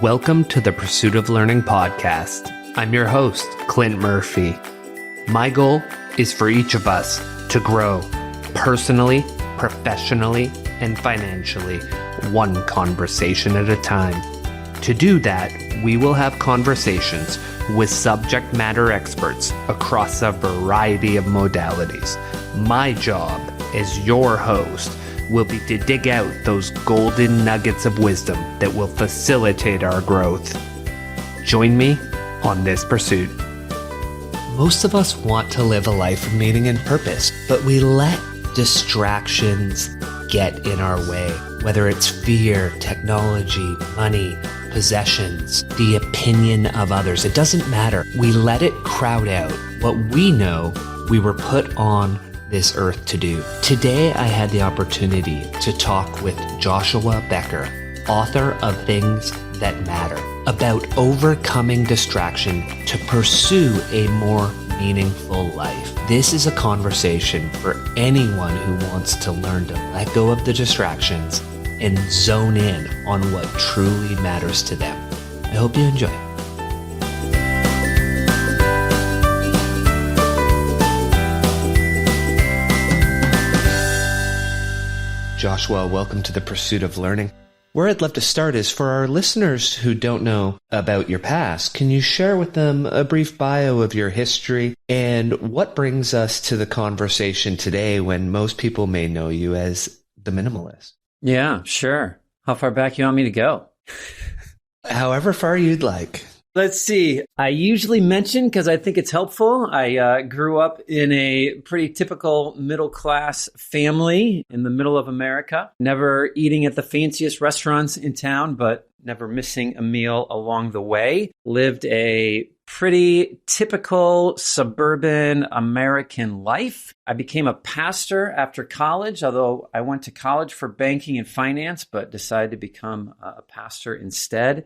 Welcome to the Pursuit of Learning podcast. I'm your host, Clint Murphy. My goal is for each of us to grow personally, professionally, and financially, one conversation at a time. To do that, we will have conversations with subject matter experts across a variety of modalities. My job as your host will be to dig out those golden nuggets of wisdom that will facilitate our growth. Join me on this pursuit. Most of us want to live a life of meaning and purpose, but we let distractions get in our way. Whether it's fear, technology, money, possessions, the opinion of others, it doesn't matter. We let it crowd out what we know we were put on this earth to do. Today, I had the opportunity to talk with Joshua Becker, author of Things That Matter, about overcoming distraction to pursue a more meaningful life. This is a conversation for anyone who wants to learn to let go of the distractions and zone in on what truly matters to them. I hope you enjoy. Joshua, welcome to the Pursuit of Learning. Where I'd love to start is for our listeners who don't know about your past, can you share with them a brief bio of your history and what brings us to the conversation today when most people may know you as the minimalist? Yeah, sure. How far back you want me to go? However far you'd like. Let's see. I usually mention, because I think it's helpful, I grew up in a pretty typical middle-class family in the middle of America. Never eating at the fanciest restaurants in town, but never missing a meal along the way. Lived a pretty typical suburban American life. I became a pastor after college, although I went to college for banking and finance, but decided to become a pastor instead.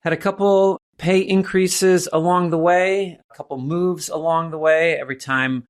Had a couple pay increases along the way, a couple moves along the way. Every time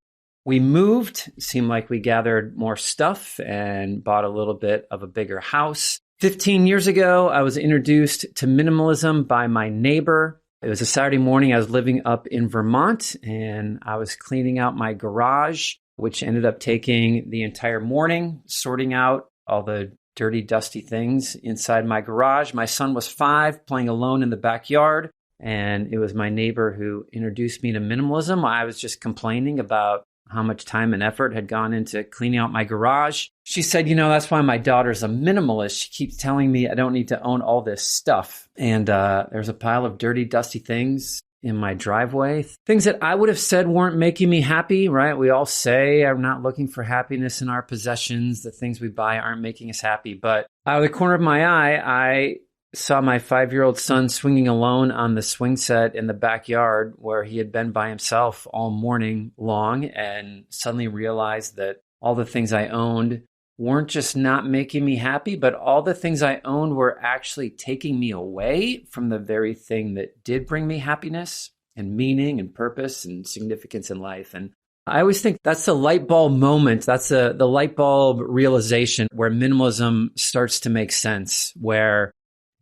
we moved, it seemed like we gathered more stuff and bought a little bit of a bigger house. 15 years ago, I was introduced to minimalism by my neighbor. It was a Saturday morning. I was living up in Vermont and I was cleaning out my garage, which ended up taking the entire morning, sorting out all the dirty, dusty things inside my garage. My son was 5, playing alone in the backyard, and it was my neighbor who introduced me to minimalism. I was just complaining about how much time and effort had gone into cleaning out my garage. She said, that's why my daughter's a minimalist. She keeps telling me I don't need to own all this stuff. And there's a pile of dirty, dusty things in my driveway. Things that I would have said weren't making me happy, right? We all say I'm not looking for happiness in our possessions. The things we buy aren't making us happy. But out of the corner of my eye, I saw my 5-year-old son swinging alone on the swing set in the backyard where he had been by himself all morning long, and suddenly realized that all the things I owned weren't just not making me happy, but all the things I owned were actually taking me away from the very thing that did bring me happiness and meaning and purpose and significance in life. And I always think that's the light bulb moment. That's the light bulb realization where minimalism starts to make sense, where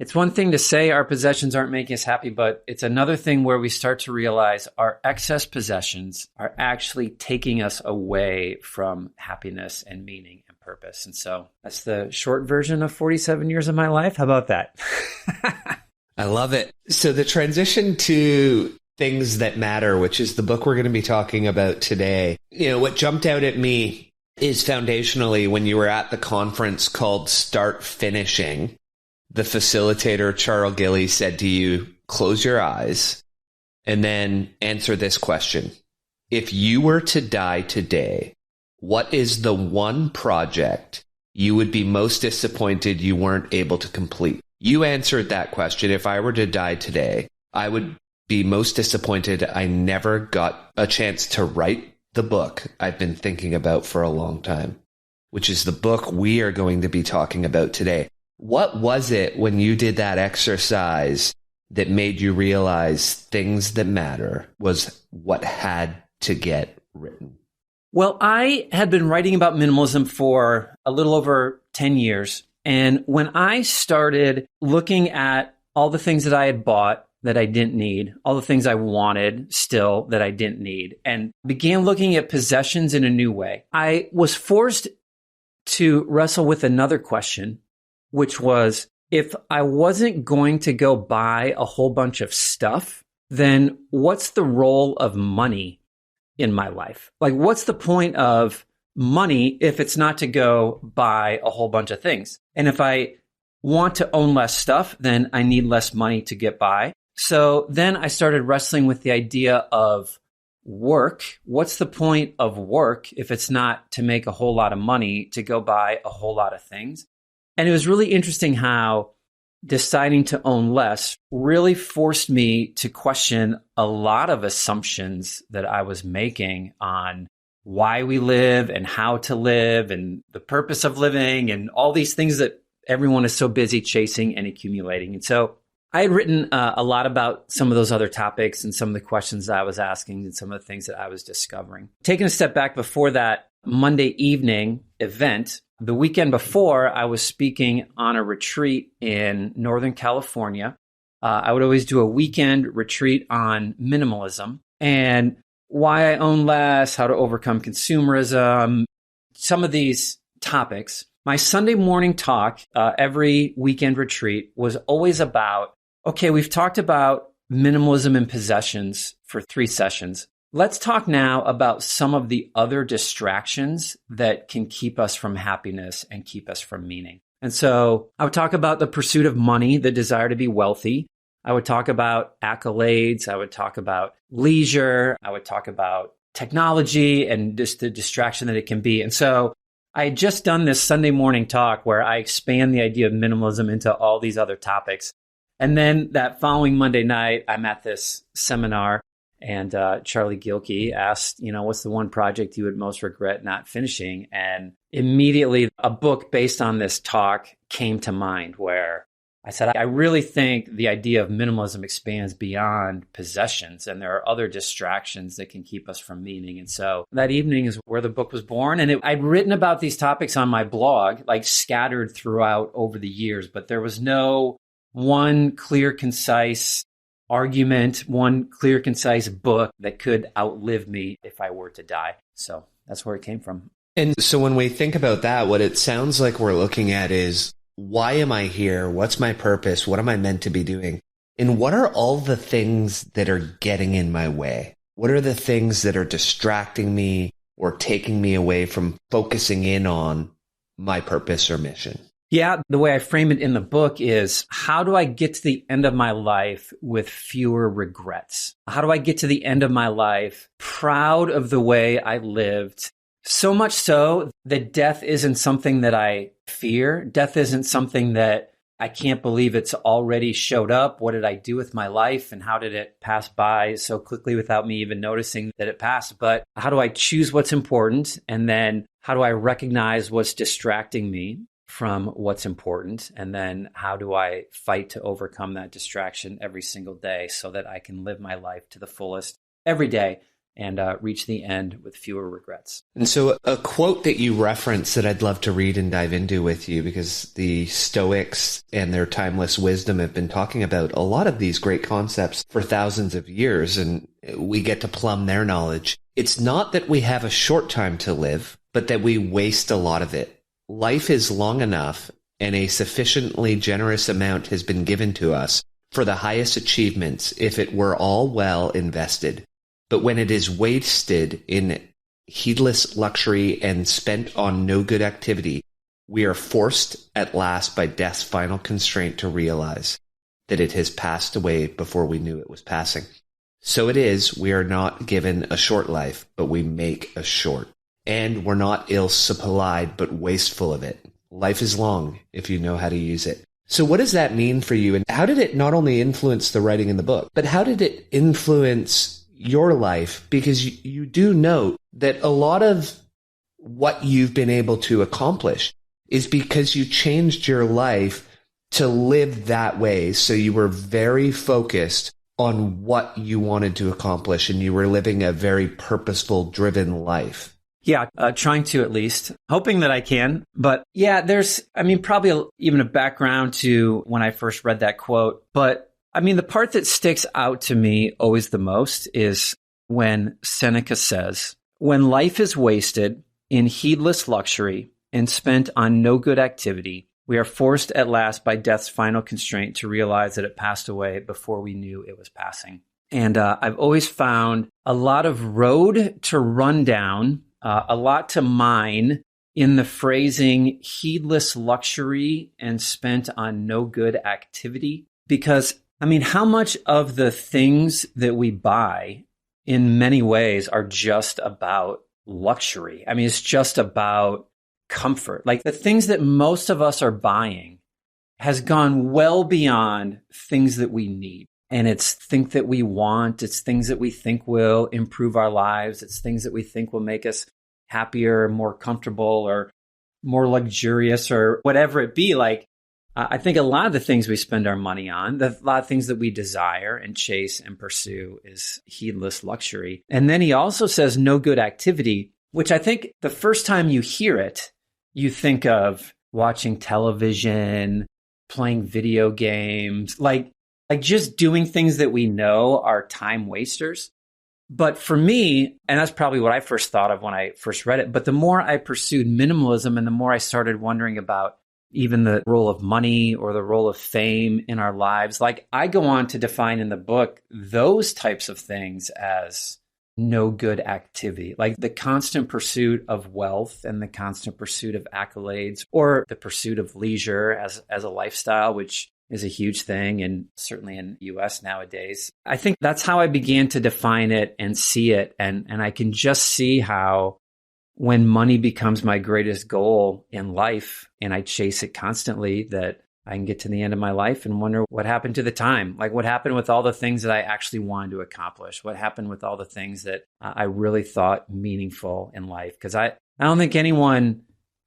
it's one thing to say our possessions aren't making us happy, but it's another thing where we start to realize our excess possessions are actually taking us away from happiness and meaning and purpose. And so that's the short version of 47 years of my life. How about that? I love it. So the transition to Things That Matter, which is the book we're going to be talking about today, what jumped out at me is foundationally when you were at the conference called Start Finishing, the facilitator, Charles Gilly, said to you, close your eyes and then answer this question. If you were to die today, what is the one project you would be most disappointed you weren't able to complete? You answered that question. If I were to die today, I would be most disappointed I never got a chance to write the book I've been thinking about for a long time, which is the book we are going to be talking about today. What was it when you did that exercise that made you realize Things That Matter was what had to get written? Well, I had been writing about minimalism for a little over 10 years. And when I started looking at all the things that I had bought that I didn't need, all the things I wanted still that I didn't need, and began looking at possessions in a new way. I was forced to wrestle with another question, which was, if I wasn't going to go buy a whole bunch of stuff, then what's the role of money in my life? Like, what's the point of money if it's not to go buy a whole bunch of things? And if I want to own less stuff, then I need less money to get by. So then I started wrestling with the idea of work. What's the point of work if it's not to make a whole lot of money to go buy a whole lot of things? And it was really interesting how deciding to own less really forced me to question a lot of assumptions that I was making on why we live and how to live and the purpose of living and all these things that everyone is so busy chasing and accumulating. And so I had written a lot about some of those other topics and some of the questions that I was asking and some of the things that I was discovering. Taking a step back before that Monday evening event, the weekend before, I was speaking on a retreat in Northern California. I would always do a weekend retreat on minimalism and why I own less, how to overcome consumerism, some of these topics. My Sunday morning talk, every weekend retreat, was always about, okay, we've talked about minimalism and possessions for 3 sessions. Let's talk now about some of the other distractions that can keep us from happiness and keep us from meaning. And so I would talk about the pursuit of money, the desire to be wealthy. I would talk about accolades. I would talk about leisure. I would talk about technology and just the distraction that it can be. And so I had just done this Sunday morning talk where I expand the idea of minimalism into all these other topics. And then that following Monday night, I'm at this seminar and Charlie Gilkey asked, what's the one project you would most regret not finishing? And immediately a book based on this talk came to mind where I said, I really think the idea of minimalism expands beyond possessions, and there are other distractions that can keep us from meaning. And so that evening is where the book was born. And I'd written about these topics on my blog, like scattered throughout over the years, but there was no one clear, concise argument, one clear, concise book that could outlive me if I were to die. So that's where it came from. And so when we think about that, what it sounds like we're looking at is, why am I here? What's my purpose? What am I meant to be doing? And what are all the things that are getting in my way? What are the things that are distracting me or taking me away from focusing in on my purpose or mission? Yeah, the way I frame it in the book is, how do I get to the end of my life with fewer regrets? How do I get to the end of my life proud of the way I lived? So much so that death isn't something that I fear. Death isn't something that I can't believe it's already showed up. What did I do with my life and how did it pass by so quickly without me even noticing that it passed? But how do I choose what's important? And then how do I recognize what's distracting me from what's important? And then how do I fight to overcome that distraction every single day so that I can live my life to the fullest every day and reach the end with fewer regrets? And so a quote that you reference that I'd love to read and dive into with you, because the Stoics and their timeless wisdom have been talking about a lot of these great concepts for thousands of years, and we get to plumb their knowledge. It's not that we have a short time to live, but that we waste a lot of it. Life is long enough, and a sufficiently generous amount has been given to us for the highest achievements if it were all well invested. But when it is wasted in heedless luxury and spent on no good activity, we are forced at last by death's final constraint to realize that it has passed away before we knew it was passing. So it is, we are not given a short life, but we make a short. And we're not ill-supplied, but wasteful of it. Life is long if you know how to use it. So what does that mean for you? And how did it not only influence the writing in the book, but how did it influence your life? Because you do note that a lot of what you've been able to accomplish is because you changed your life to live that way. So you were very focused on what you wanted to accomplish, and you were living a very purposeful, driven life. Yeah, trying to at least, hoping that I can. But yeah, there's, probably even a background to when I first read that quote. But the part that sticks out to me always the most is when Seneca says, when life is wasted in heedless luxury and spent on no good activity, we are forced at last by death's final constraint to realize that it passed away before we knew it was passing. And I've always found a lot of road to run down, a lot to mine in the phrasing heedless luxury and spent on no good activity. Because, how much of the things that we buy in many ways are just about luxury? It's just about comfort. Like the things that most of us are buying has gone well beyond things that we need. And it's things that we want. It's things that we think will improve our lives. It's things that we think will make us happier, more comfortable, or more luxurious, or whatever it be. Like, I think a lot of the things we spend our money on, a lot of things that we desire and chase and pursue is heedless luxury. And then he also says no good activity, which I think the first time you hear it, you think of watching television, playing video games, like just doing things that we know are time wasters. But for me, and that's probably what I first thought of when I first read it, but the more I pursued minimalism and the more I started wondering about even the role of money or the role of fame in our lives, like I go on to define in the book those types of things as no good activity, like the constant pursuit of wealth and the constant pursuit of accolades, or the pursuit of leisure as a lifestyle, which is a huge thing, and certainly in the US nowadays. I think that's how I began to define it and see it. And I can just see how when money becomes my greatest goal in life and I chase it constantly, that I can get to the end of my life and wonder what happened to the time. Like what happened with all the things that I actually wanted to accomplish? What happened with all the things that I really thought meaningful in life? Because I don't think anyone,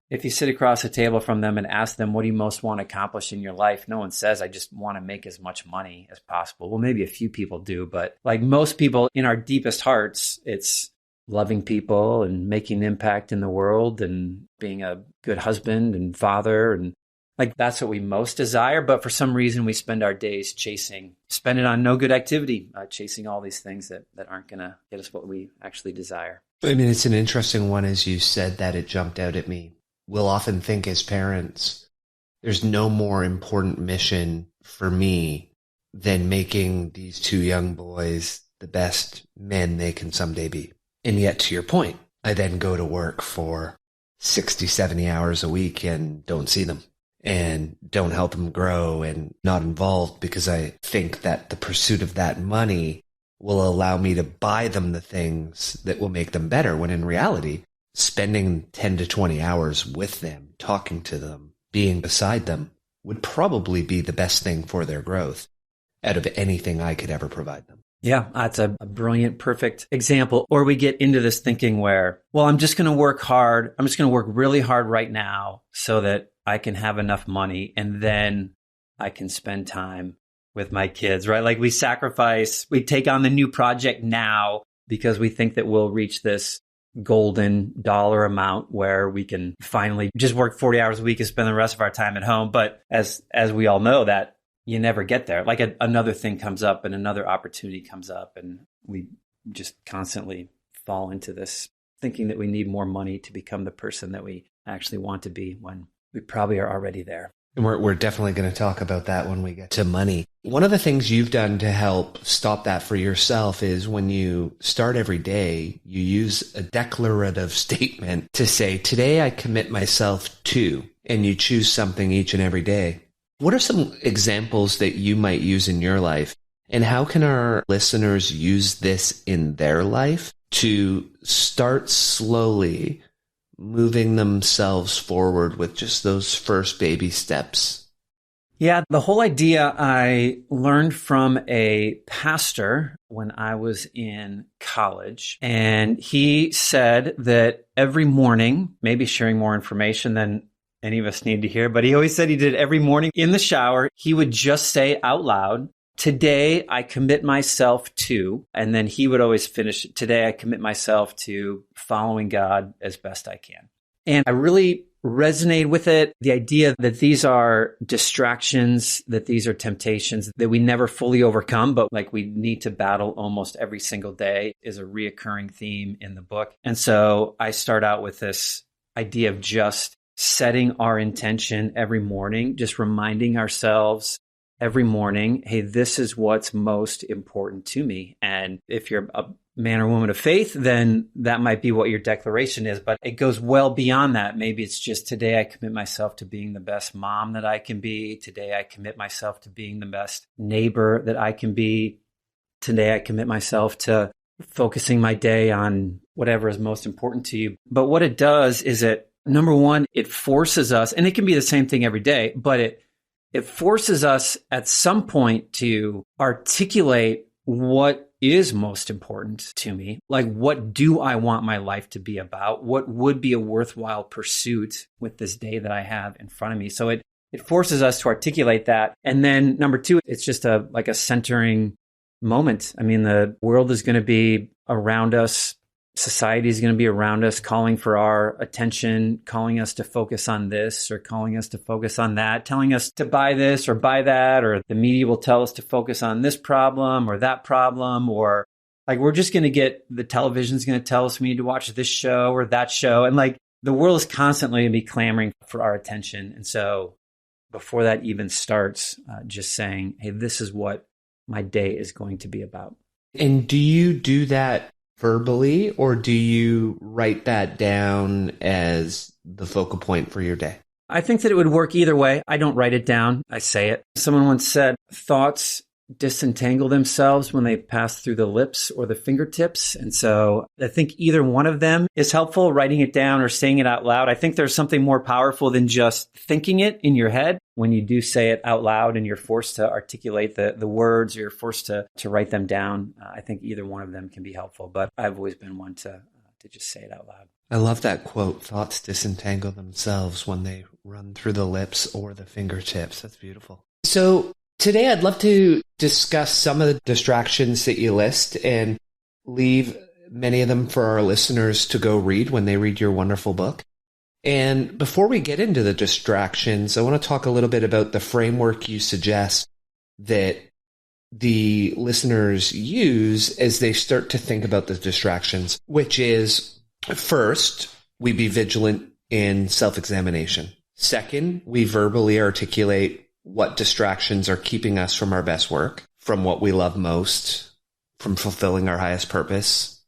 if you sit across the table from them and ask them, what do you most want to accomplish in your life? No one says, I just want to make as much money as possible. Well, maybe a few people do, but like most people in our deepest hearts, it's loving people and making an impact in the world and being a good husband and father. And like, that's what we most desire. But for some reason, we spend our days spend it on no good activity, chasing all these things that aren't going to get us what we actually desire. It's an interesting one. As you said that, it jumped out at me. We'll often think as parents, there's no more important mission for me than making these two young boys the best men they can someday be. And yet, to your point, I then go to work for 60, 70 hours a week and don't see them and don't help them grow and not involved because I think that the pursuit of that money will allow me to buy them the things that will make them better, when in reality, spending 10 to 20 hours with them, talking to them, being beside them would probably be the best thing for their growth out of anything I could ever provide them. Yeah, that's a brilliant, perfect example. Or we get into this thinking where, well, I'm just going to work hard. I'm just going to work really hard right now so that I can have enough money and then I can spend time with my kids, right? Like we take on the new project now because we think that we'll reach this golden dollar amount where we can finally just work 40 hours a week and spend the rest of our time at home. But as we all know, that you never get there. Like another thing comes up and another opportunity comes up, and we just constantly fall into this thinking that we need more money to become the person that we actually want to be when we probably are already there. And we're definitely going to talk about that when we get to money. One of the things you've done to help stop that for yourself is when you start every day, you use a declarative statement to say, today I commit myself to, and you choose something each and every day. What are some examples that you might use in your life? And how can our listeners use this in their life to start slowly moving themselves forward with just those first baby steps? Yeah, the whole idea I learned from a pastor when I was in college. And he said that every morning, maybe sharing more information than any of us need to hear, but he always said he did every morning in the shower, he would just say out loud, today I commit myself to, and then he would always finish, today I commit myself to following God as best I can. And I really resonate with it. The idea that these are distractions, that these are temptations that we never fully overcome, but like we need to battle almost every single day is a reoccurring theme in the book. And so I start out with this idea of just setting our intention every morning, just reminding ourselves every morning, hey, this is what's most important to me. And if you're a man or woman of faith, then that might be what your declaration is. But it goes well beyond that. Maybe it's just today I commit myself to being the best mom that I can be. Today I commit myself to being the best neighbor that I can be. Today I commit myself to focusing my day on whatever is most important to you. But what it does is number one, it forces us, and it can be the same thing every day, but it forces us at some point to articulate what is most important to me. Like, what do I want my life to be about? What would be a worthwhile pursuit with this day that I have in front of me? So it forces us to articulate that. And then number two, it's just a centering moment. I mean, the world is going to be around us. Society is going to be around us, calling for our attention, calling us to focus on this or calling us to focus on that, telling us to buy this or buy that, or the media will tell us to focus on this problem or that problem, or like we're just going to get, the television's going to tell us we need to watch this show or that show. And like the world is constantly going to be clamoring for our attention. And so before that even starts, just saying, hey, this is what my day is going to be about. And do you do that verbally, or do you write that down as the focal point for your day? I think that it would work either way. I don't write it down. I say it. Someone once said, thoughts disentangle themselves when they pass through the lips or the fingertips. And so I think either one of them is helpful, writing it down or saying it out loud. I think there's something more powerful than just thinking it in your head. When you do say it out loud and you're forced to articulate the words, or you're forced to write them down, I think either one of them can be helpful. But I've always been one to just say it out loud. I love that quote, thoughts disentangle themselves when they run through the lips or the fingertips. That's beautiful. So today I'd love to discuss some of the distractions that you list and leave many of them for our listeners to go read when they read your wonderful book. And before we get into the distractions, I want to talk a little bit about the framework you suggest that the listeners use as they start to think about the distractions, which is, first, we be vigilant in self-examination. Second, we verbally articulate what distractions are keeping us from our best work, from what we love most, from fulfilling our highest purpose.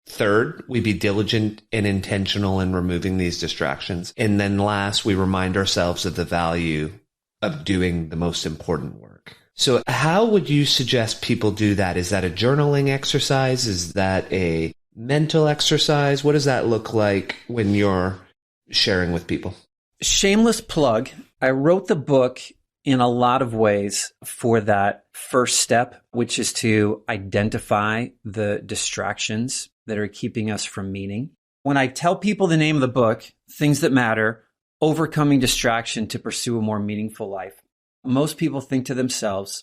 Third, we be diligent and intentional in removing these distractions. And then last, we remind ourselves of the value of doing the most important work. So how would you suggest people do that? Is that a journaling exercise? Is that a mental exercise? What does that look like when you're sharing with people? Shameless plug. I wrote the book in a lot of ways for that first step, which is to identify the distractions that are keeping us from meaning. When I tell people the name of the book, Things That Matter, Overcoming Distraction to Pursue a More Meaningful Life, most people think to themselves,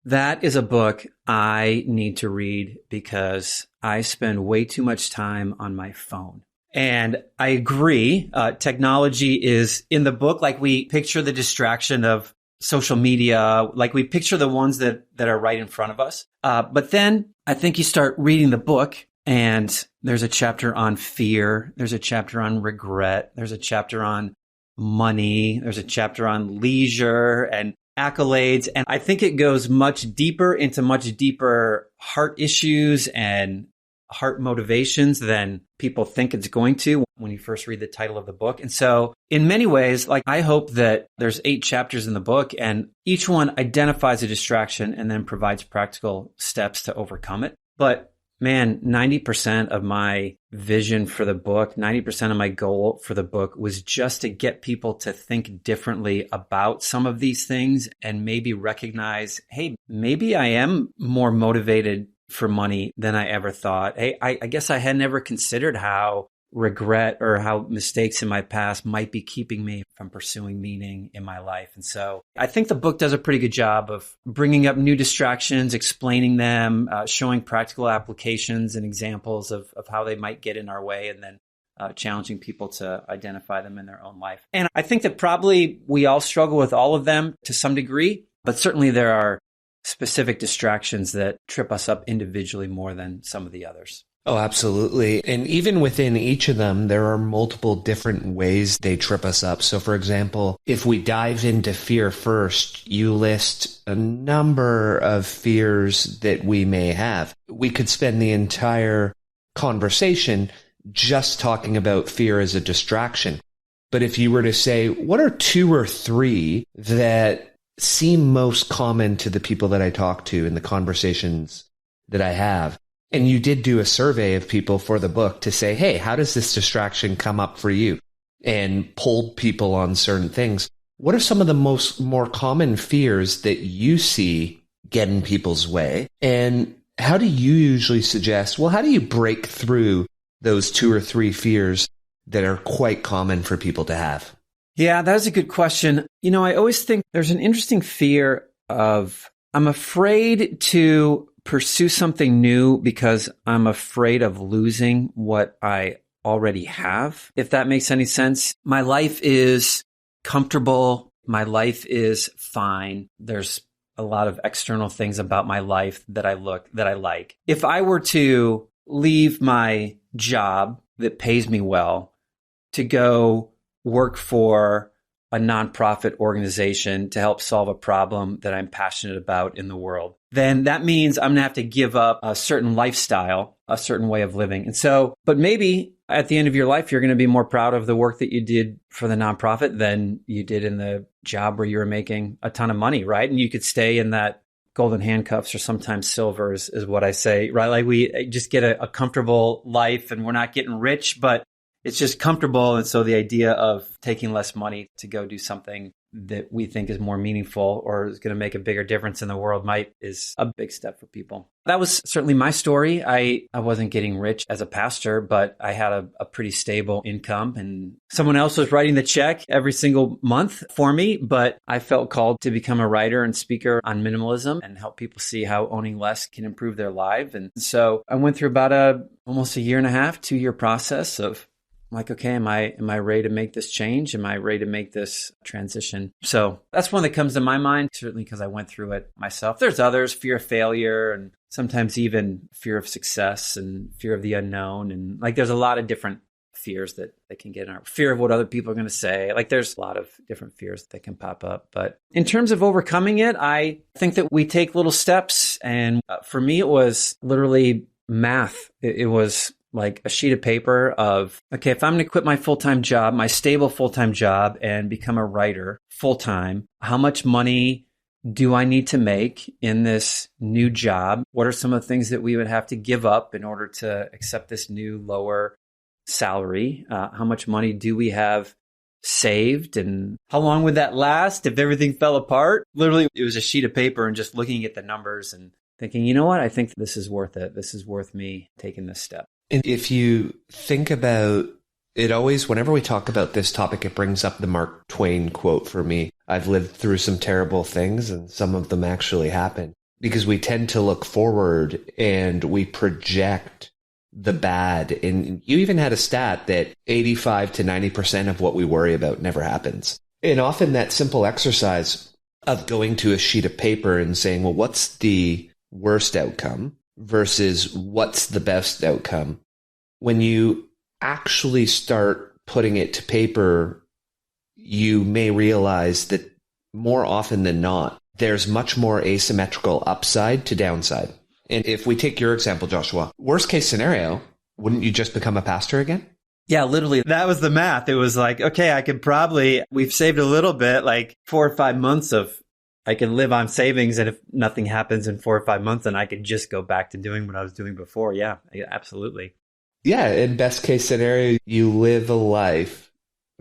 that is a book I need to read because I spend way too much time on my phone. And I agree. Technology is in the book, like we picture the distraction of social media, like we picture the ones that are right in front of us. But then I think you start reading the book and there's a chapter on fear. There's a chapter on regret. There's a chapter on money. There's a chapter on leisure and accolades. And I think it goes much deeper into much deeper heart issues and heart motivations than people think it's going to when you first read the title of the book. And so in many ways, like I hope that there's 8 chapters in the book and each one identifies a distraction and then provides practical steps to overcome it. But man, 90% of my vision for the book, 90% of my goal for the book was just to get people to think differently about some of these things and maybe recognize, hey, maybe I am more motivated for money than I ever thought. Hey, I guess I had never considered how regret or how mistakes in my past might be keeping me from pursuing meaning in my life. And so I think the book does a pretty good job of bringing up new distractions, explaining them, showing practical applications and examples of how they might get in our way, and then challenging people to identify them in their own life. And I think that probably we all struggle with all of them to some degree, but certainly there are specific distractions that trip us up individually more than some of the others. Oh, absolutely. And even within each of them, there are multiple different ways they trip us up. So for example, if we dive into fear first, you list a number of fears that we may have. We could spend the entire conversation just talking about fear as a distraction. But if you were to say, what are 2 or 3 that seem most common to the people that I talk to in the conversations that I have? And you did do a survey of people for the book to say, hey, how does this distraction come up for you? And polled people on certain things. What are some of the more common fears that you see get in people's way? And how do you usually suggest, well, how do you break through those 2 or 3 fears that are quite common for people to have? Yeah, that's a good question. I always think there's an interesting fear of, I'm afraid to pursue something new because I'm afraid of losing what I already have, if that makes any sense. My life is comfortable. My life is fine. There's a lot of external things about my life that I like. If I were to leave my job that pays me well to go work for a nonprofit organization to help solve a problem that I'm passionate about in the world, then that means I'm going to have to give up a certain lifestyle, a certain way of living. And so, but maybe at the end of your life, you're going to be more proud of the work that you did for the nonprofit than you did in the job where you were making a ton of money, right? And you could stay in that golden handcuffs, or sometimes silver is what I say, right? Like we just get a comfortable life and we're not getting rich, but it's just comfortable. And so the idea of taking less money to go do something that we think is more meaningful or is going to make a bigger difference in the world is a big step for people. That was certainly my story. I wasn't getting rich as a pastor, but I had a pretty stable income, and someone else was writing the check every single month for me. But I felt called to become a writer and speaker on minimalism and help people see how owning less can improve their life. And so I went through about almost a 1.5 to 2 year process of, like, okay, am I ready to make this change? Am I ready to make this transition? So that's one that comes to my mind, certainly because I went through it myself. There's others, fear of failure, and sometimes even fear of success and fear of the unknown. And like, there's a lot of different fears that can get in our fear of what other people are going to say. Like, there's a lot of different fears that can pop up. But in terms of overcoming it, I think that we take little steps. And for me, it was literally math. It was like a sheet of paper of, okay, if I'm going to quit my full-time job, my stable full-time job, and become a writer full-time, how much money do I need to make in this new job? What are some of the things that we would have to give up in order to accept this new lower salary? How much money do we have saved? And how long would that last if everything fell apart? Literally, it was a sheet of paper and just looking at the numbers and thinking, you know what? I think this is worth it. This is worth me taking this step. And if you think about it, always, whenever we talk about this topic, it brings up the Mark Twain quote for me. I've lived through some terrible things, and some of them actually happen, because we tend to look forward and we project the bad. And you even had a stat that 85 to 90% of what we worry about never happens. And often that simple exercise of going to a sheet of paper and saying, well, what's the worst outcome versus what's the best outcome? When you actually start putting it to paper, you may realize that more often than not, there's much more asymmetrical upside to downside. And if we take your example, Joshua, worst case scenario, wouldn't you just become a pastor again? Yeah, literally. That was the math. It was like, okay, we've saved a little bit, like 4 or 5 months I can live on savings. And if nothing happens in 4 or 5 months, then I could just go back to doing what I was doing before. Yeah, absolutely. Yeah. In best case scenario, you live a life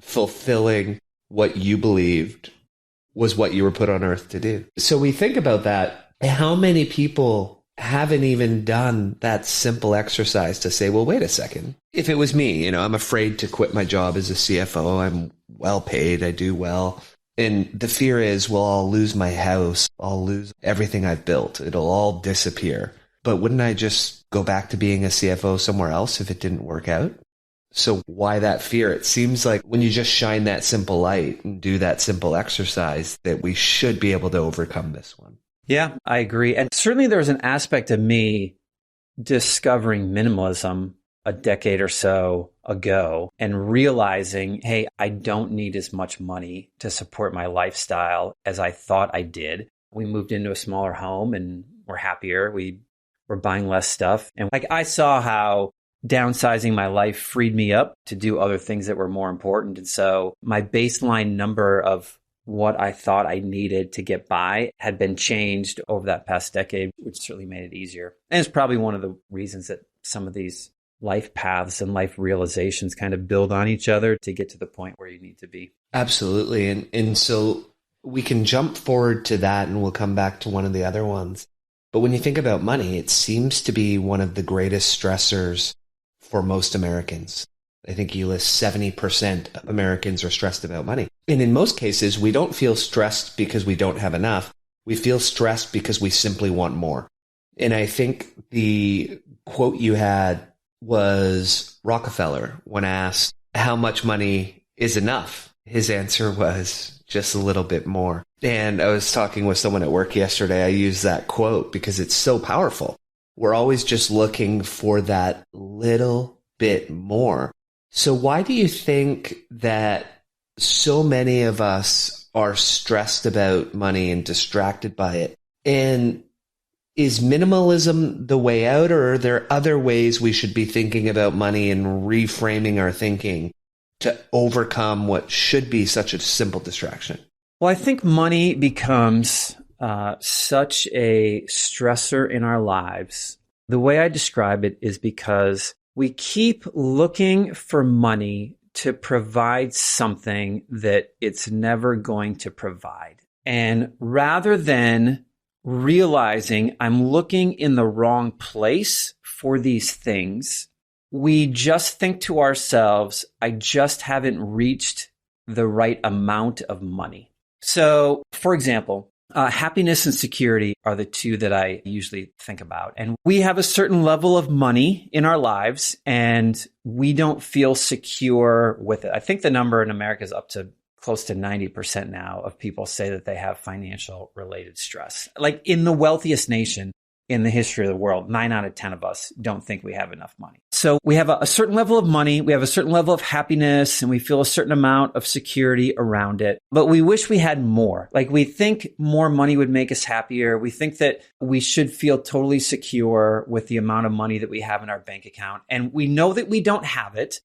fulfilling what you believed was what you were put on earth to do. So we think about that. How many people haven't even done that simple exercise to say, well, wait a second. if it was me, I'm afraid to quit my job as a CFO. I'm well paid. I do well. And the fear is, well, I'll lose my house. I'll lose everything I've built. It'll all disappear. But wouldn't I just go back to being a CFO somewhere else if it didn't work out? So why that fear? It seems like when you just shine that simple light and do that simple exercise that we should be able to overcome this one. Yeah, I agree. And certainly there's an aspect of me discovering minimalism a decade or so ago and realizing, hey, I don't need as much money to support my lifestyle as I thought I did. We moved into a smaller home and we're happier. We're buying less stuff. And I saw how downsizing my life freed me up to do other things that were more important. And so my baseline number of what I thought I needed to get by had been changed over that past decade, which certainly made it easier. And it's probably one of the reasons that some of these life paths and life realizations kind of build on each other to get to the point where you need to be. Absolutely. And so we can jump forward to that and we'll come back to one of the other ones. But when you think about money, it seems to be one of the greatest stressors for most Americans. I think you list 70% of Americans are stressed about money. And in most cases, we don't feel stressed because we don't have enough. We feel stressed because we simply want more. And I think the quote you had was Rockefeller when asked how much money is enough. His answer was just a little bit more. And I was talking with someone at work yesterday. I used that quote because it's so powerful. We're always just looking for that little bit more. So why do you think that so many of us are stressed about money and distracted by it? And is minimalism the way out, or are there other ways we should be thinking about money and reframing our thinking to overcome what should be such a simple distraction? Well, I think money becomes such a stressor in our lives. The way I describe it is because we keep looking for money to provide something that it's never going to provide. And rather than realizing I'm looking in the wrong place for these things, we just think to ourselves, I just haven't reached the right amount of money. So, for example, happiness and security are the two that I usually think about. And we have a certain level of money in our lives and we don't feel secure with it. I think the number in America is up to close to 90% now of people say that they have financial related stress. Like in the wealthiest nation in the history of the world, 9 out of 10 of us don't think we have enough money. So we have a certain level of money, we have a certain level of happiness, and we feel a certain amount of security around it. But we wish we had more. Like we think more money would make us happier. We think that we should feel totally secure with the amount of money that we have in our bank account. And we know that we don't have it.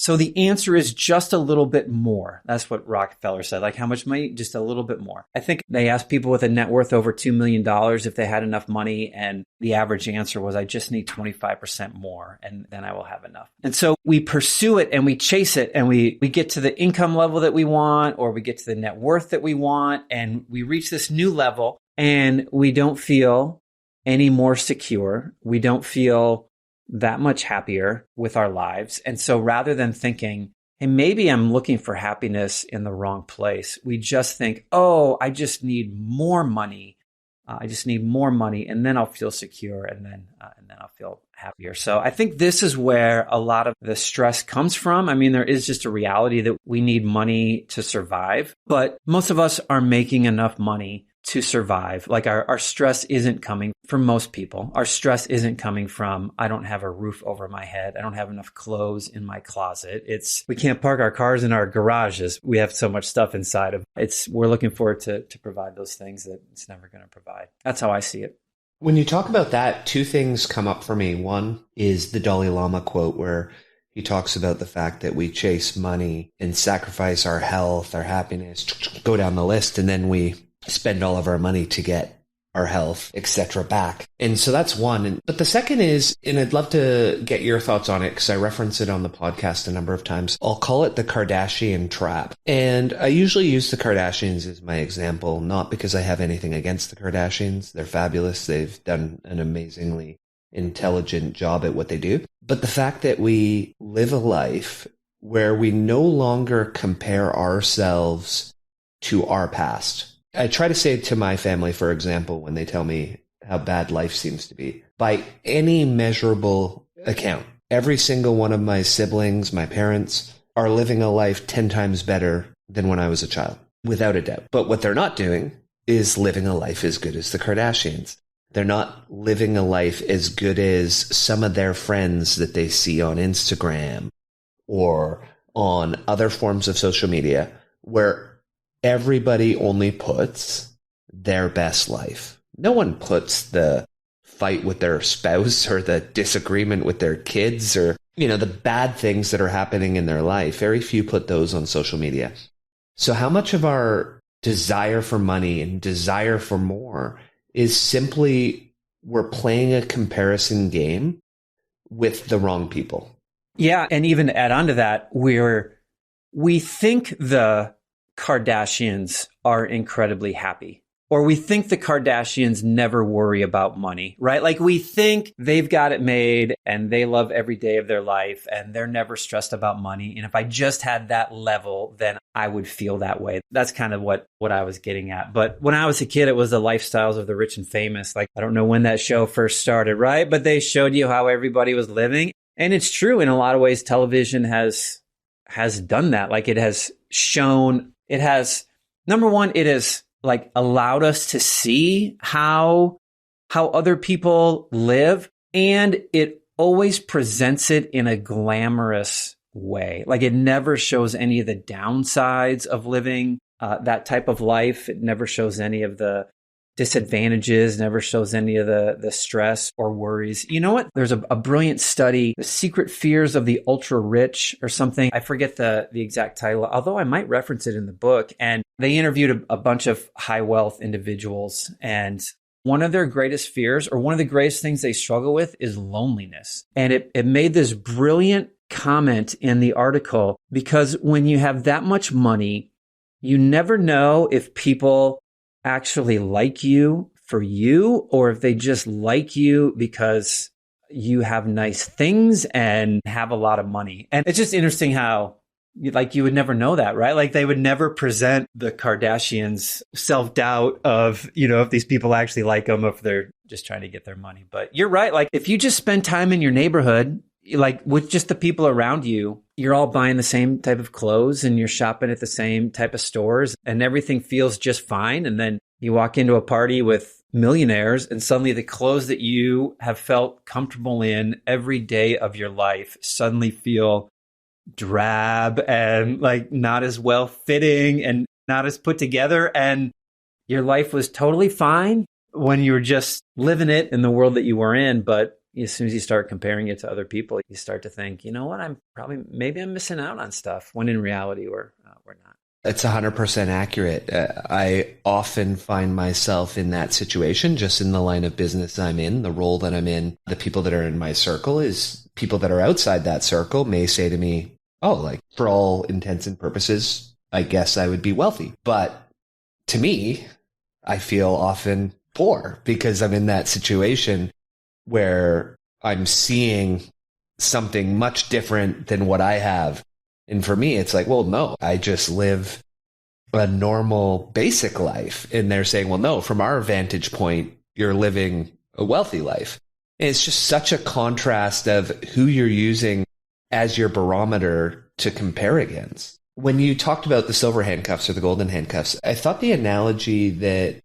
So the answer is just a little bit more. That's what Rockefeller said. Like how much money? Just a little bit more. I think they asked people with a net worth over $2 million if they had enough money. And the average answer was, I just need 25% more and then I will have enough. And so we pursue it and we chase it and we get to the income level that we want, or we get to the net worth that we want. And we reach this new level and we don't feel any more secure. We don't feel that much happier with our lives. And so rather than thinking, hey, maybe I'm looking for happiness in the wrong place, we just think, oh, I just need more money. I just need more money and then I'll feel secure and then I'll feel happier. So I think this is where a lot of the stress comes from. I mean, there is just a reality that we need money to survive, but most of us are making enough money to survive. Like our stress isn't coming from most people. Our stress isn't coming from, I don't have a roof over my head. I don't have enough clothes in my closet. We can't park our cars in our garages. We have so much stuff inside of we're looking forward to provide those things that it's never going to provide. That's how I see it. When you talk about that, two things come up for me. One is the Dalai Lama quote where he talks about the fact that we chase money and sacrifice our health, our happiness, go down the list, and then we spend all of our money to get our health, etc. back. And so that's one. But the second is, and I'd love to get your thoughts on it because I reference it on the podcast a number of times. I'll call it the Kardashian trap. And I usually use the Kardashians as my example, not because I have anything against the Kardashians. They're fabulous. They've done an amazingly intelligent job at what they do. But the fact that we live a life where we no longer compare ourselves to our past. I try to say to my family, for example, when they tell me how bad life seems to be, by any measurable account, every single one of my siblings, my parents, are living a life 10 times better than when I was a child, without a doubt. But what they're not doing is living a life as good as the Kardashians. They're not living a life as good as some of their friends that they see on Instagram or on other forms of social media, where everybody only puts their best life. No one puts the fight with their spouse or the disagreement with their kids or, the bad things that are happening in their life. Very few put those on social media. So how much of our desire for money and desire for more is simply we're playing a comparison game with the wrong people? Yeah. And even to add on to that, we think the Kardashians are incredibly happy, or we think the Kardashians never worry about money, right? Like we think they've got it made and they love every day of their life and they're never stressed about money. And if I just had that level, then I would feel that way. That's kind of what I was getting at. But when I was a kid, it was the lifestyles of the rich and famous. Like, I don't know when that show first started, right? But they showed you how everybody was living. And it's true in a lot of ways, television has done that. Like it has shown, number one, it has like allowed us to see how other people live, and it always presents it in a glamorous way. Like it never shows any of the downsides of living that type of life. It never shows any of the disadvantages, never shows any of the stress or worries. You know what? There's a brilliant study, The Secret Fears of the Ultra Rich or something. I forget the exact title, although I might reference it in the book. And they interviewed a bunch of high wealth individuals. And one of their greatest fears, or one of the greatest things they struggle with, is loneliness. And it made this brilliant comment in the article, because when you have that much money, you never know if people actually like you for you, or if they just like you because you have nice things and have a lot of money. And it's just interesting how you would never know that, right? Like they would never present the Kardashians self-doubt of, if these people actually like them, if they're just trying to get their money. But you're right. Like if you just spend time in your neighborhood, like with just the people around you, you're all buying the same type of clothes and you're shopping at the same type of stores and everything feels just fine. And then you walk into a party with millionaires and suddenly the clothes that you have felt comfortable in every day of your life suddenly feel drab and like not as well fitting and not as put together. And your life was totally fine when you were just living it in the world that you were in. But as soon as you start comparing it to other people, you start to think, you know what, maybe I'm missing out on stuff, when in reality we're not. It's 100% accurate. I often find myself in that situation, just in the line of business I'm in, the role that I'm in. The people that are in my circle is people that are outside that circle may say to me, oh, like for all intents and purposes, I guess I would be wealthy. But to me, I feel often poor because I'm in that situation where I'm seeing something much different than what I have. And for me, it's like, well, no, I just live a normal, basic life. And they're saying, well, no, from our vantage point, you're living a wealthy life. And it's just such a contrast of who you're using as your barometer to compare against. When you talked about the silver handcuffs or the golden handcuffs, I thought the analogy that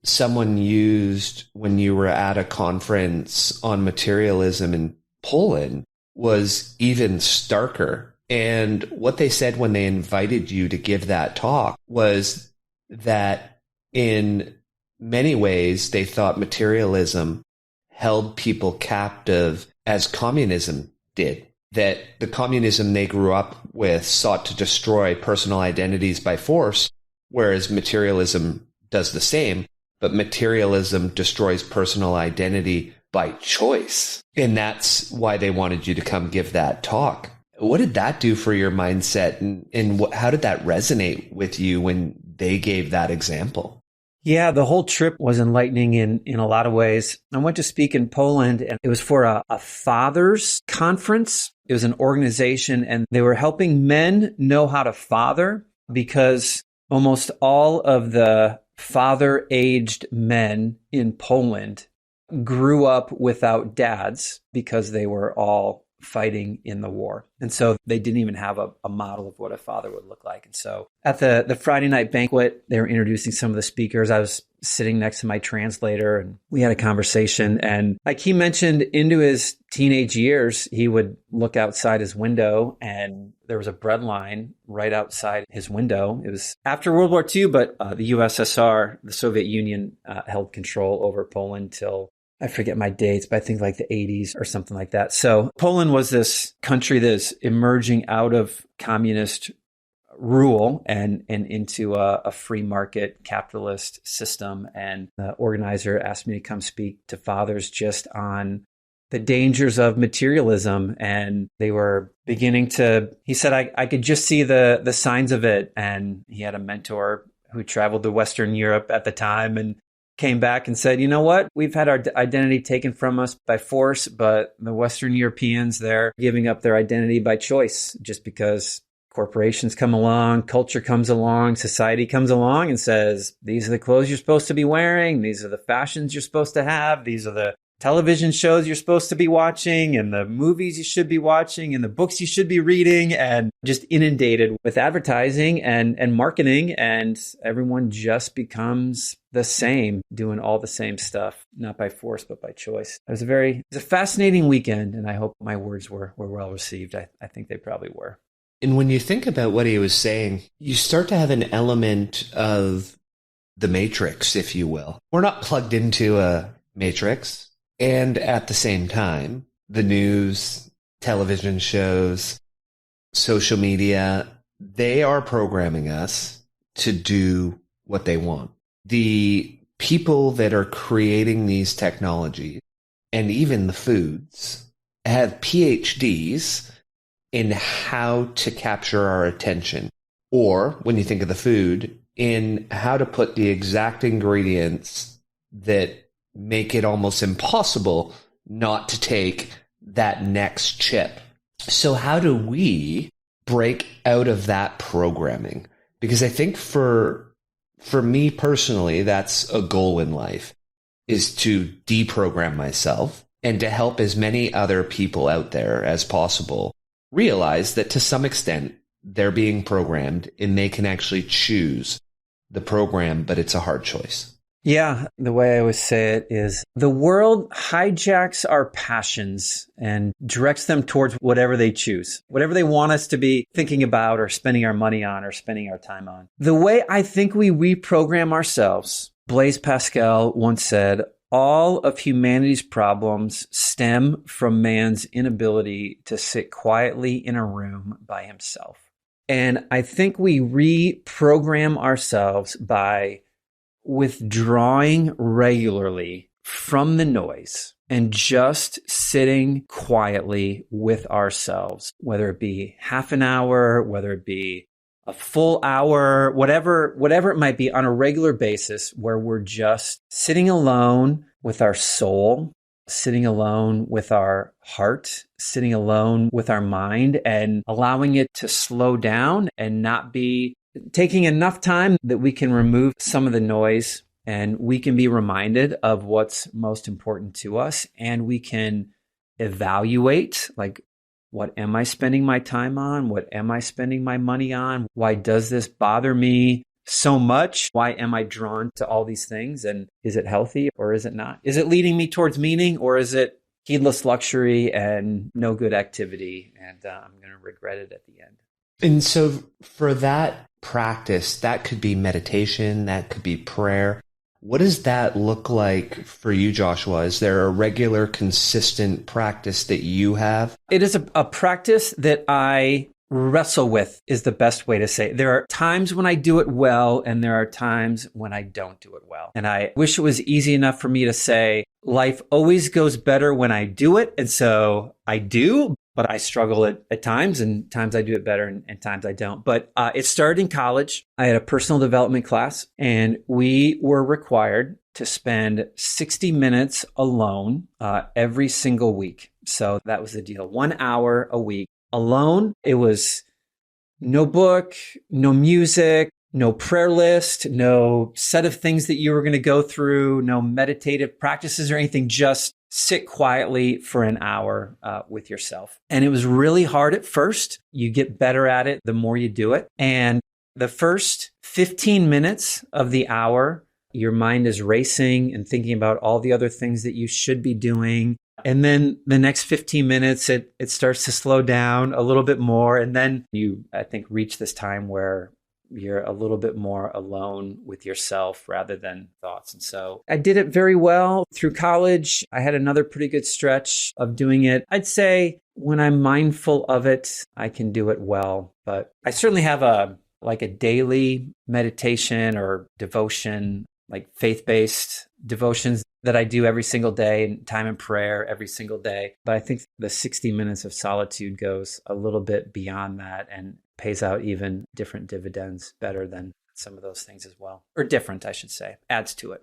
someone used when you were at a conference on materialism in Poland was even starker. And what they said when they invited you to give that talk was that in many ways, they thought materialism held people captive as communism did. That the communism they grew up with sought to destroy personal identities by force, whereas materialism does the same. But materialism destroys personal identity by choice. And that's why they wanted you to come give that talk. What did that do for your mindset? And how did that resonate with you when they gave that example? Yeah, the whole trip was enlightening in a lot of ways. I went to speak in Poland, and it was for a fathers conference. It was an organization, and they were helping men know how to father, because almost all of the father-aged men in Poland grew up without dads because they were all fighting in the war. And so they didn't even have a model of what a father would look like. And so at the Friday night banquet, they were introducing some of the speakers. I was sitting next to my translator, and we had a conversation. And like he mentioned, into his teenage years, he would look outside his window, and there was a bread line right outside his window. It was after World War II, but the USSR, the Soviet Union, held control over Poland till, I forget my dates, but I think like the 80s or something like that. So Poland was this country that's emerging out of communist rule and into a free market capitalist system. And the organizer asked me to come speak to fathers just on the dangers of materialism. And they were beginning to, he said, I could just see the signs of it. And he had a mentor who traveled to Western Europe at the time and came back and said, you know what? We've had our identity taken from us by force, but the Western Europeans, they're giving up their identity by choice, just because corporations come along, culture comes along, society comes along and says, these are the clothes you're supposed to be wearing. These are the fashions you're supposed to have. These are the television shows you're supposed to be watching, and the movies you should be watching, and the books you should be reading, and just inundated with advertising and marketing. And everyone just becomes the same, doing all the same stuff, not by force, but by choice. It was a fascinating weekend, and I hope my words were well received. I think they probably were. And when you think about what he was saying, you start to have an element of the matrix, if you will. We're not plugged into a matrix. And at the same time, the news, television shows, social media, they are programming us to do what they want. The people that are creating these technologies, and even the foods, have PhDs in how to capture our attention. Or, when you think of the food, in how to put the exact ingredients that make it almost impossible not to take that next chip. So how do we break out of that programming? Because I think for me personally, that's a goal in life, is to deprogram myself and to help as many other people out there as possible realize that to some extent they're being programmed and they can actually choose the program, but it's a hard choice. Yeah, the way I always say it is the world hijacks our passions and directs them towards whatever they choose, whatever they want us to be thinking about or spending our money on or spending our time on. The way I think we reprogram ourselves, Blaise Pascal once said, all of humanity's problems stem from man's inability to sit quietly in a room by himself. And I think we reprogram ourselves by withdrawing regularly from the noise and just sitting quietly with ourselves, whether it be half an hour, whether it be a full hour, whatever it might be, on a regular basis, where we're just sitting alone with our soul, sitting alone with our heart, sitting alone with our mind, and allowing it to slow down and not be taking enough time that we can remove some of the noise and we can be reminded of what's most important to us, and we can evaluate, like, what am I spending my time on? What am I spending my money on? Why does this bother me so much? Why am I drawn to all these things? And is it healthy or is it not? Is it leading me towards meaning, or is it heedless luxury and no good activity? And I'm going to regret it at the end. And so for that practice, that could be meditation, that could be prayer. What does that look like for you, Joshua? Is there a regular, consistent practice that you have? It is a practice that I wrestle with, is the best way to say it. There are times when I do it well, and there are times when I don't do it well. And I wish it was easy enough for me to say, life always goes better when I do it. And so I do. but I struggle at times, and times I do it better and times I don't. But it started in college. I had a personal development class, and we were required to spend 60 minutes alone every single week. So that was the deal. 1 hour a week alone. It was no book, no music, no prayer list, no set of things that you were going to go through, no meditative practices or anything, just sit quietly for an hour with yourself. And it was really hard at first. You get better at it the more you do it. And the first 15 minutes of the hour, your mind is racing and thinking about all the other things that you should be doing. And then the next 15 minutes, it starts to slow down a little bit more. And then you, I think, reach this time where you're a little bit more alone with yourself rather than thoughts. And so I did it very well through college. I had another pretty good stretch of doing it. I'd say when I'm mindful of it, I can do it well. But I certainly have a daily meditation or devotion, like faith-based devotions that I do every single day, and time in prayer every single day. But I think the 60 minutes of solitude goes a little bit beyond that and pays out even different dividends better than some of those things as well. Or different, I should say, adds to it.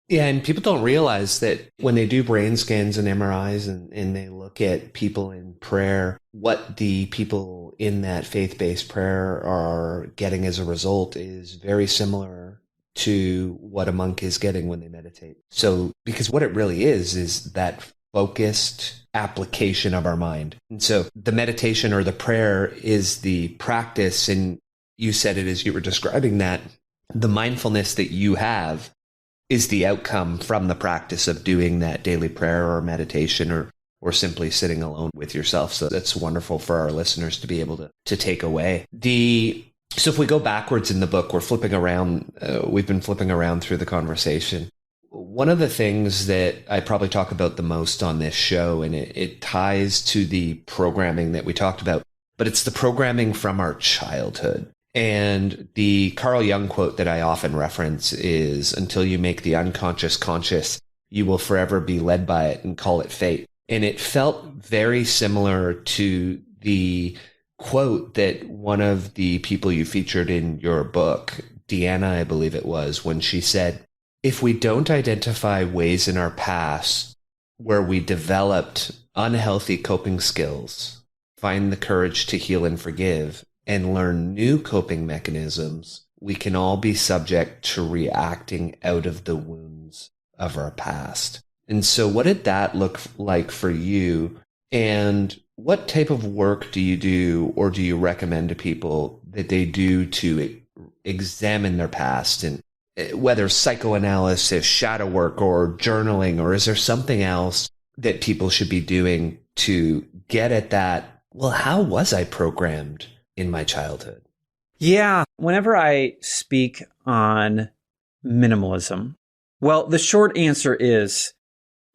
Yeah, and people don't realize that when they do brain scans and MRIs and they look at people in prayer, what the people in that faith-based prayer are getting as a result is very similar to what a monk is getting when they meditate. So, because what it really is that focused application of our mind. And so the meditation or the prayer is the practice. And you said it as you were describing that the mindfulness that you have is the outcome from the practice of doing that daily prayer or meditation or simply sitting alone with yourself. So that's wonderful for our listeners to be able to take away. So if we go backwards in the book, we've been flipping around through the conversation. One of the things that I probably talk about the most on this show, and it ties to the programming that we talked about, but it's the programming from our childhood. And the Carl Jung quote that I often reference is, "Until you make the unconscious conscious, you will forever be led by it and call it fate." And it felt very similar to the quote that one of the people you featured in your book, Deanna, I believe it was, when she said, "If we don't identify ways in our past where we developed unhealthy coping skills, find the courage to heal and forgive, and learn new coping mechanisms, we can all be subject to reacting out of the wounds of our past." And so what did that look like for you? And what type of work do you do, or do you recommend to people that they do to examine their past, and whether psychoanalysis, shadow work, or journaling, or is there something else that people should be doing to get at that? Well, how was I programmed in my childhood? Yeah. Whenever I speak on minimalism, well, the short answer is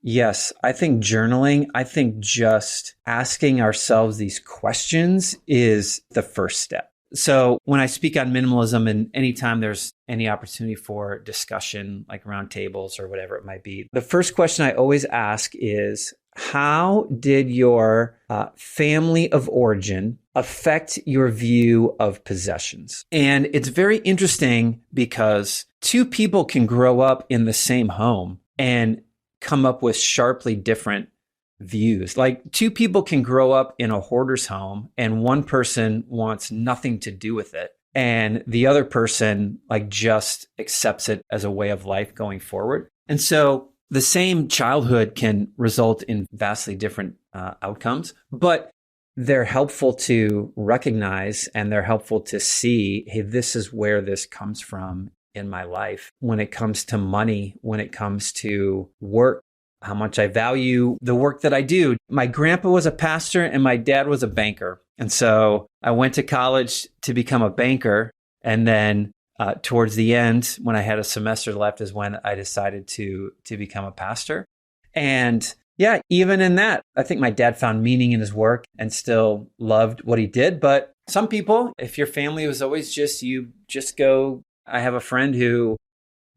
yes. I think journaling, I think just asking ourselves these questions is the first step. So when I speak on minimalism, and anytime there's any opportunity for discussion, like around tables or whatever it might be, the first question I always ask is, how did your family of origin affect your view of possessions? And it's very interesting because two people can grow up in the same home and come up with sharply different views. Like two people can grow up in a hoarder's home and one person wants nothing to do with it, and the other person just accepts it as a way of life going forward. And so the same childhood can result in vastly different outcomes, but they're helpful to recognize, and they're helpful to see, hey, this is where this comes from in my life. When it comes to money, when it comes to work, how much I value the work that I do. My grandpa was a pastor and my dad was a banker. And so I went to college to become a banker. And then towards the end, when I had a semester left, is when I decided to become a pastor. And yeah, even in that, I think my dad found meaning in his work and still loved what he did. But some people, if your family was always you just go. I have a friend who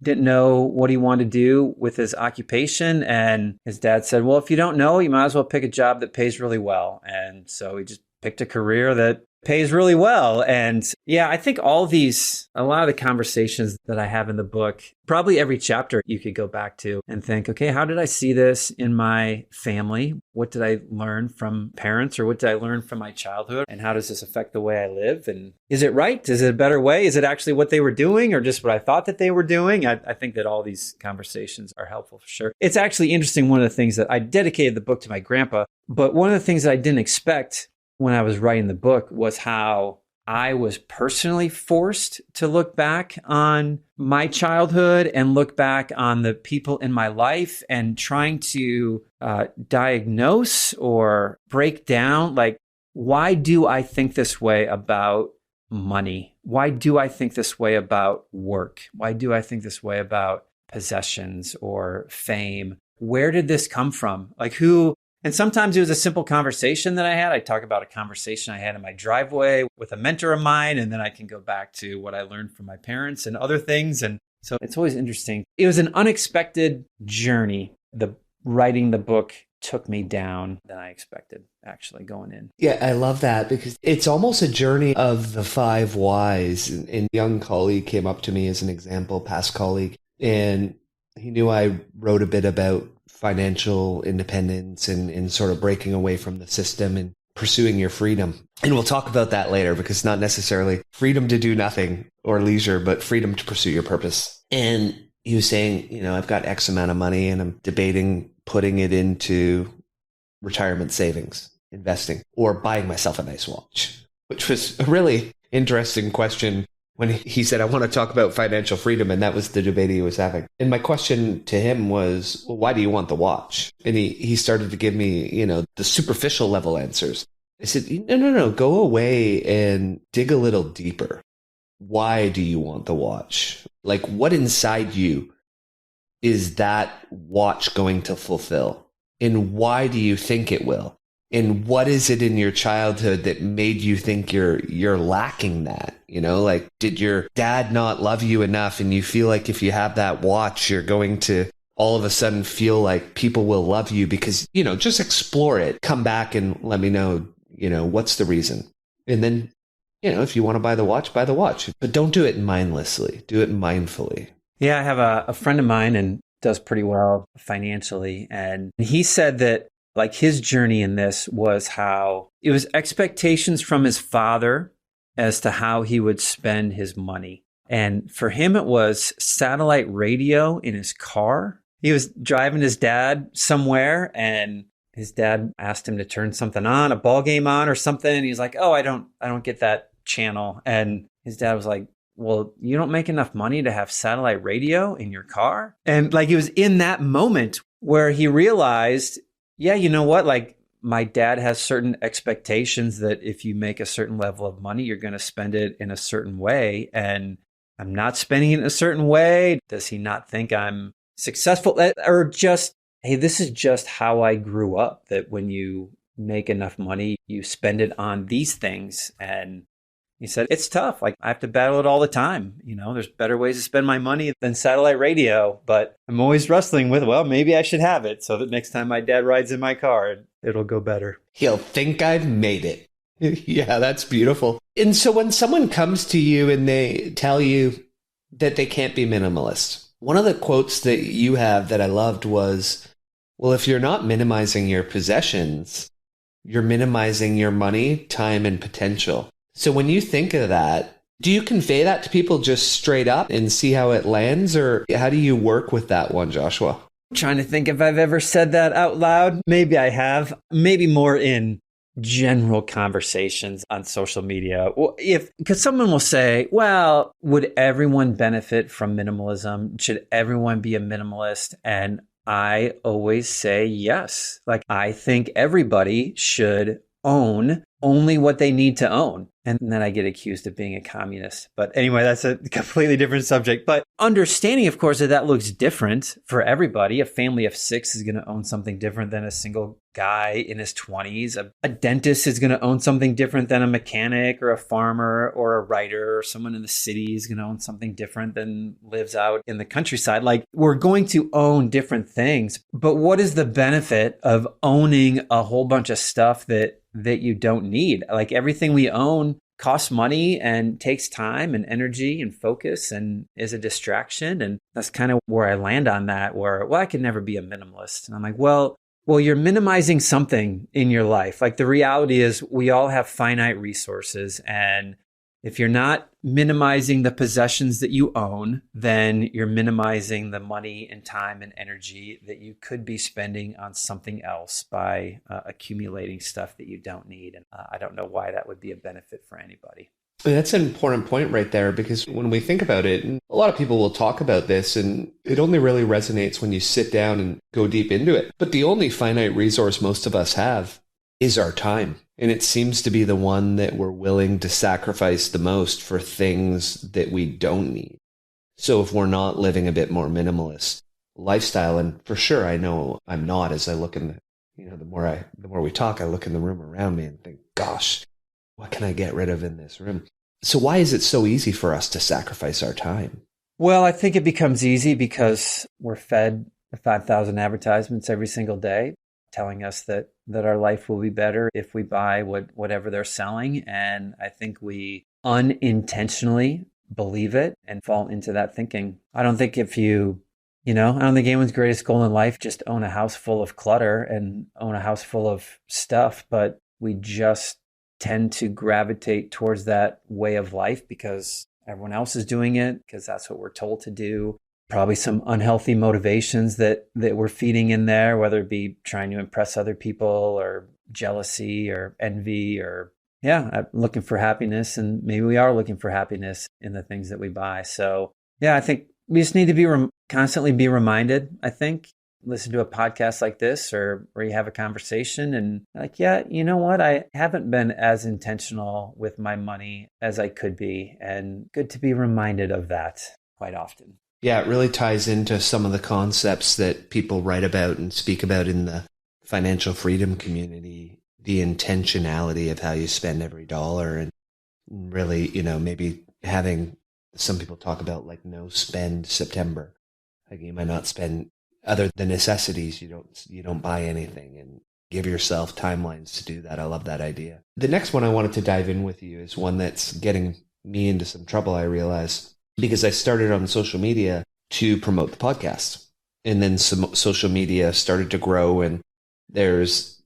didn't know what he wanted to do with his occupation. And his dad said, well, if you don't know, you might as well pick a job that pays really well. And so he just picked a career that pays really well. And yeah, I think a lot of the conversations that I have in the book, probably every chapter you could go back to and think, okay, how did I see this in my family? What did I learn from parents, or what did I learn from my childhood? And how does this affect the way I live? And is it right? Is it a better way? Is it actually what they were doing, or just what I thought that they were doing? I think that all these conversations are helpful for sure. It's actually interesting. One of the things that I dedicated the book to my grandpa, but one of the things that I didn't expect when I was writing the book was how I was personally forced to look back on my childhood and look back on the people in my life and trying to diagnose or break down, like, why do I think this way about money? Why do I think this way about work? Why do I think this way about possessions or fame? Where did this come from? Like, who? And sometimes it was a simple conversation that I had. I talk about a conversation I had in my driveway with a mentor of mine, and then I can go back to what I learned from my parents and other things. And so it's always interesting. It was an unexpected journey. The writing the book took me down than I expected, actually, going in. Yeah, I love that, because it's almost a journey of the 5 whys. And a young colleague came up to me as an example, past colleague, and he knew I wrote a bit about financial independence and sort of breaking away from the system and pursuing your freedom. And we'll talk about that later, because not necessarily freedom to do nothing or leisure, but freedom to pursue your purpose. And he was saying, I've got X amount of money and I'm debating putting it into retirement savings, investing, or buying myself a nice watch, which was a really interesting question when he said, I want to talk about financial freedom. And that was the debate he was having. And my question to him was, well, why do you want the watch? And he started to give me, the superficial level answers. I said, no, go away and dig a little deeper. Why do you want the watch? Like, what inside you is that watch going to fulfill? And why do you think it will? And what is it in your childhood that made you think you're lacking that? Like, did your dad not love you enough, and you feel like if you have that watch, you're going to all of a sudden feel like people will love you? Because, just explore it. Come back and let me know, what's the reason? And then, if you want to buy the watch, but don't do it mindlessly. Do it mindfully. Yeah, I have a friend of mine and does pretty well financially. And he said that, like, his journey in this was how it was expectations from his father as to how he would spend his money. And for him, it was satellite radio in his car. He was driving his dad somewhere, and his dad asked him to turn something on, a ball game on or something. And he's like, oh, I don't get that channel. And his dad was like, well, you don't make enough money to have satellite radio in your car? And like, it was in that moment where he realized, yeah, you know what? Like, my dad has certain expectations that if you make a certain level of money, you're going to spend it in a certain way. And I'm not spending it in a certain way. Does he not think I'm successful? Or just, hey, this is just how I grew up, that when you make enough money, you spend it on these things. And he said, it's tough. Like, I have to battle it all the time. There's better ways to spend my money than satellite radio, but I'm always wrestling with, well, maybe I should have it so that next time my dad rides in my car, it'll go better. He'll think I've made it. Yeah, that's beautiful. And so when someone comes to you and they tell you that they can't be minimalist, one of the quotes that you have that I loved was, well, if you're not minimizing your possessions, you're minimizing your money, time, and potential. So when you think of that, do you convey that to people just straight up and see how it lands? Or how do you work with that one, Joshua? I'm trying to think if I've ever said that out loud. Maybe I have. Maybe more in general conversations on social media. Because someone will say, well, would everyone benefit from minimalism? Should everyone be a minimalist? And I always say yes. Like, I think everybody should own only what they need to own. And then I get accused of being a communist. But anyway, that's a completely different subject. But understanding, of course, that that looks different for everybody. A family of 6 is going to own something different than a single guy in his 20s. A dentist is going to own something different than a mechanic or a farmer or a writer, or someone in the city is going to own something different than lives out in the countryside. Like, we're going to own different things. But what is the benefit of owning a whole bunch of stuff that you don't need? Like, everything we own costs money and takes time and energy and focus and is a distraction. And that's kind of where I land on that, where, well, I can never be a minimalist. And I'm like, well, you're minimizing something in your life. Like, the reality is we all have finite resources. And if you're not minimizing the possessions that you own, then you're minimizing the money and time and energy that you could be spending on something else by accumulating stuff that you don't need. And I don't know why that would be a benefit for anybody. That's an important point right there, because when we think about it, and a lot of people will talk about this, and it only really resonates when you sit down and go deep into it. But the only finite resource most of us have is our time. And it seems to be the one that we're willing to sacrifice the most for things that we don't need. So if we're not living a bit more minimalist lifestyle, and for sure I know I'm not, as I look in the more we talk, I look in the room around me and think, gosh, what can I get rid of in this room? So why is it so easy for us to sacrifice our time? Well, I think it becomes easy because we're fed 5,000 advertisements every single day telling us that our life will be better if we buy whatever they're selling. And I think we unintentionally believe it and fall into that thinking. I don't think I don't think anyone's greatest goal in life just own a house full of clutter and own a house full of stuff, but we just tend to gravitate towards that way of life because everyone else is doing it, because that's what we're told to do. Probably some unhealthy motivations that we're feeding in there, whether it be trying to impress other people or jealousy or envy or, looking for happiness. And maybe we are looking for happiness in the things that we buy. So, I think we just need to be constantly be reminded, I think. Listen to a podcast like this or where you have a conversation and like, you know what? I haven't been as intentional with my money as I could be. And good to be reminded of that quite often. Yeah, it really ties into some of the concepts that people write about and speak about in the financial freedom community, the intentionality of how you spend every dollar, and really, maybe having, some people talk about like no spend September. Like, you might not spend other than necessities. You don't buy anything, and give yourself timelines to do that. I love that idea. The next one I wanted to dive in with you is one that's getting me into some trouble, I realize, because I started on social media to promote the podcast. And then some social media started to grow, and there's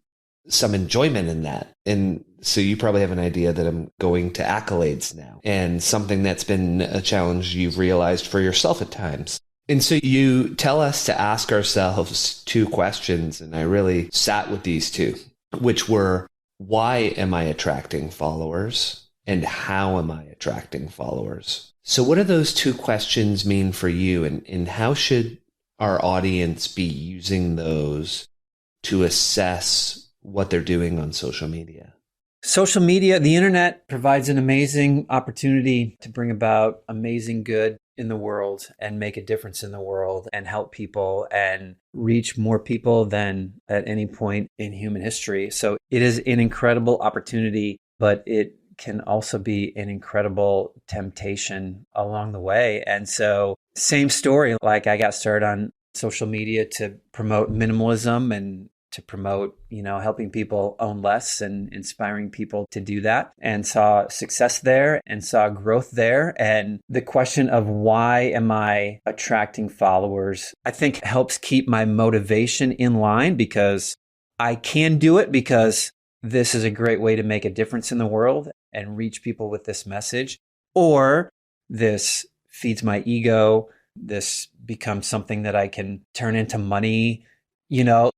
some enjoyment in that. And so you probably have an idea that I'm going to accolades now, and something that's been a challenge you've realized for yourself at times. And so you tell us to ask ourselves 2 questions, and I really sat with these 2, which were, why am I attracting followers? And how am I attracting followers? So what do those 2 questions mean for you? And how should our audience be using those to assess what they're doing on social media? Social media, the internet provides an amazing opportunity to bring about amazing good in the world and make a difference in the world and help people and reach more people than at any point in human history. So it is an incredible opportunity, but it can also be an incredible temptation along the way. And so same story, like I got started on social media to promote minimalism and to promote, helping people own less and inspiring people to do that, and saw success there and saw growth there. And the question of why am I attracting followers, I think helps keep my motivation in line, because I can do it because this is a great way to make a difference in the world and reach people with this message, or this feeds my ego. This becomes something that I can turn into money.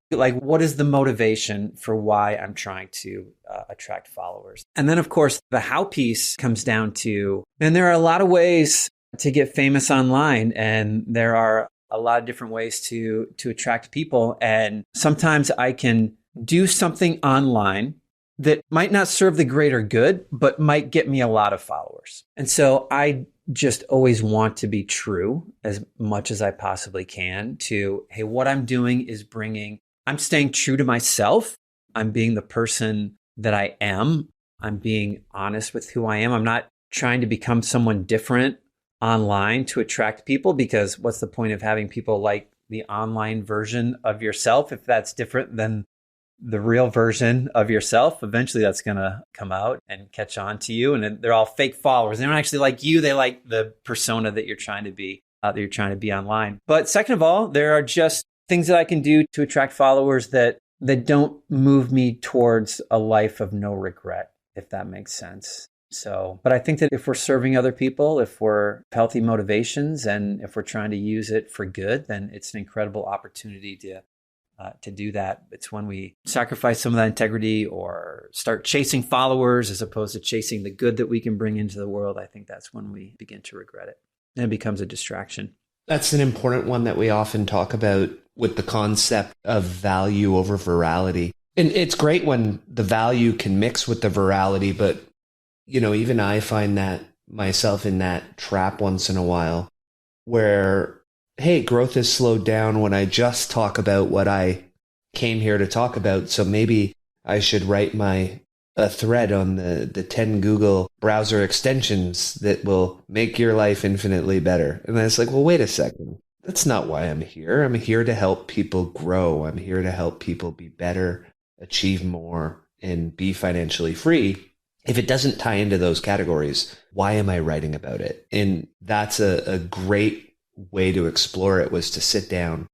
Like, what is the motivation for why I'm trying to attract followers? And then, of course, the how piece comes down to, and there are a lot of ways to get famous online, and there are a lot of different ways to attract people. And sometimes I can do something online that might not serve the greater good, but might get me a lot of followers. And so I just always want to be true as much as I possibly can to, hey, what I'm doing is I'm staying true to myself. I'm being the person that I am. I'm being honest with who I am. I'm not trying to become someone different online to attract people, because what's the point of having people like the online version of yourself if that's different than the real version of yourself? Eventually that's going to come out and catch on to you. And they're all fake followers. They don't actually like you. They like the persona that you're trying to be, online. But second of all, there are just things that I can do to attract followers that don't move me towards a life of no regret, if that makes sense. So, but I think that if we're serving other people, if we're healthy motivations, and if we're trying to use it for good, then it's an incredible opportunity to do that. It's when we sacrifice some of that integrity or start chasing followers as opposed to chasing the good that we can bring into the world. I think that's when we begin to regret it, and it becomes a distraction. That's an important one that we often talk about with the concept of value over virality. And it's great when the value can mix with the virality, but even I find that myself in that trap once in a while where, hey, growth is slowed down when I just talk about what I came here to talk about. So maybe I should write a thread on the 10 Google browser extensions that will make your life infinitely better. And then it's like, well, wait a second. That's not why I'm here. I'm here to help people grow. I'm here to help people be better, achieve more, and be financially free. If it doesn't tie into those categories, why am I writing about it? And that's a great way to explore it, was to sit down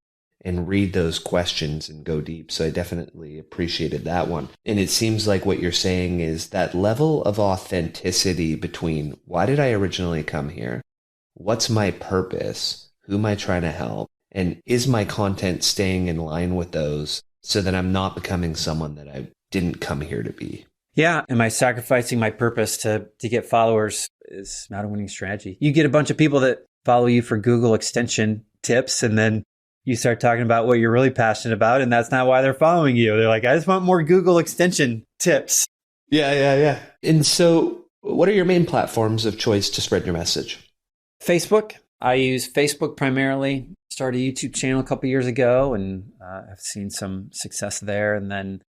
and read those questions and go deep. So I definitely appreciated that one. And it seems like what you're saying is that level of authenticity between why did I originally come here? What's my purpose? Who am I trying to help? And is my content staying in line with those so that I'm not becoming someone that I didn't come here to be? Yeah. Am I sacrificing my purpose to get followers? Is not a winning strategy. You get a bunch of people that follow you for Google extension tips, and then you start talking about what you're really passionate about, and that's not why they're following you. They're like, I just want more Google extension tips. Yeah. And so what are your main platforms of choice to spread your message? Facebook. I use Facebook primarily. Started a YouTube channel a couple years ago, and I've seen some success there. And then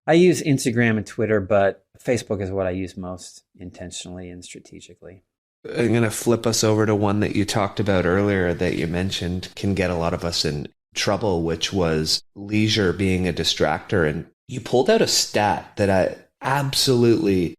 I use Instagram and Twitter, but Facebook is what I use most intentionally and strategically. I'm going to flip us over to one that you talked about earlier that you mentioned can get a lot of us in trouble, which was leisure being a distractor. And you pulled out a stat that I absolutely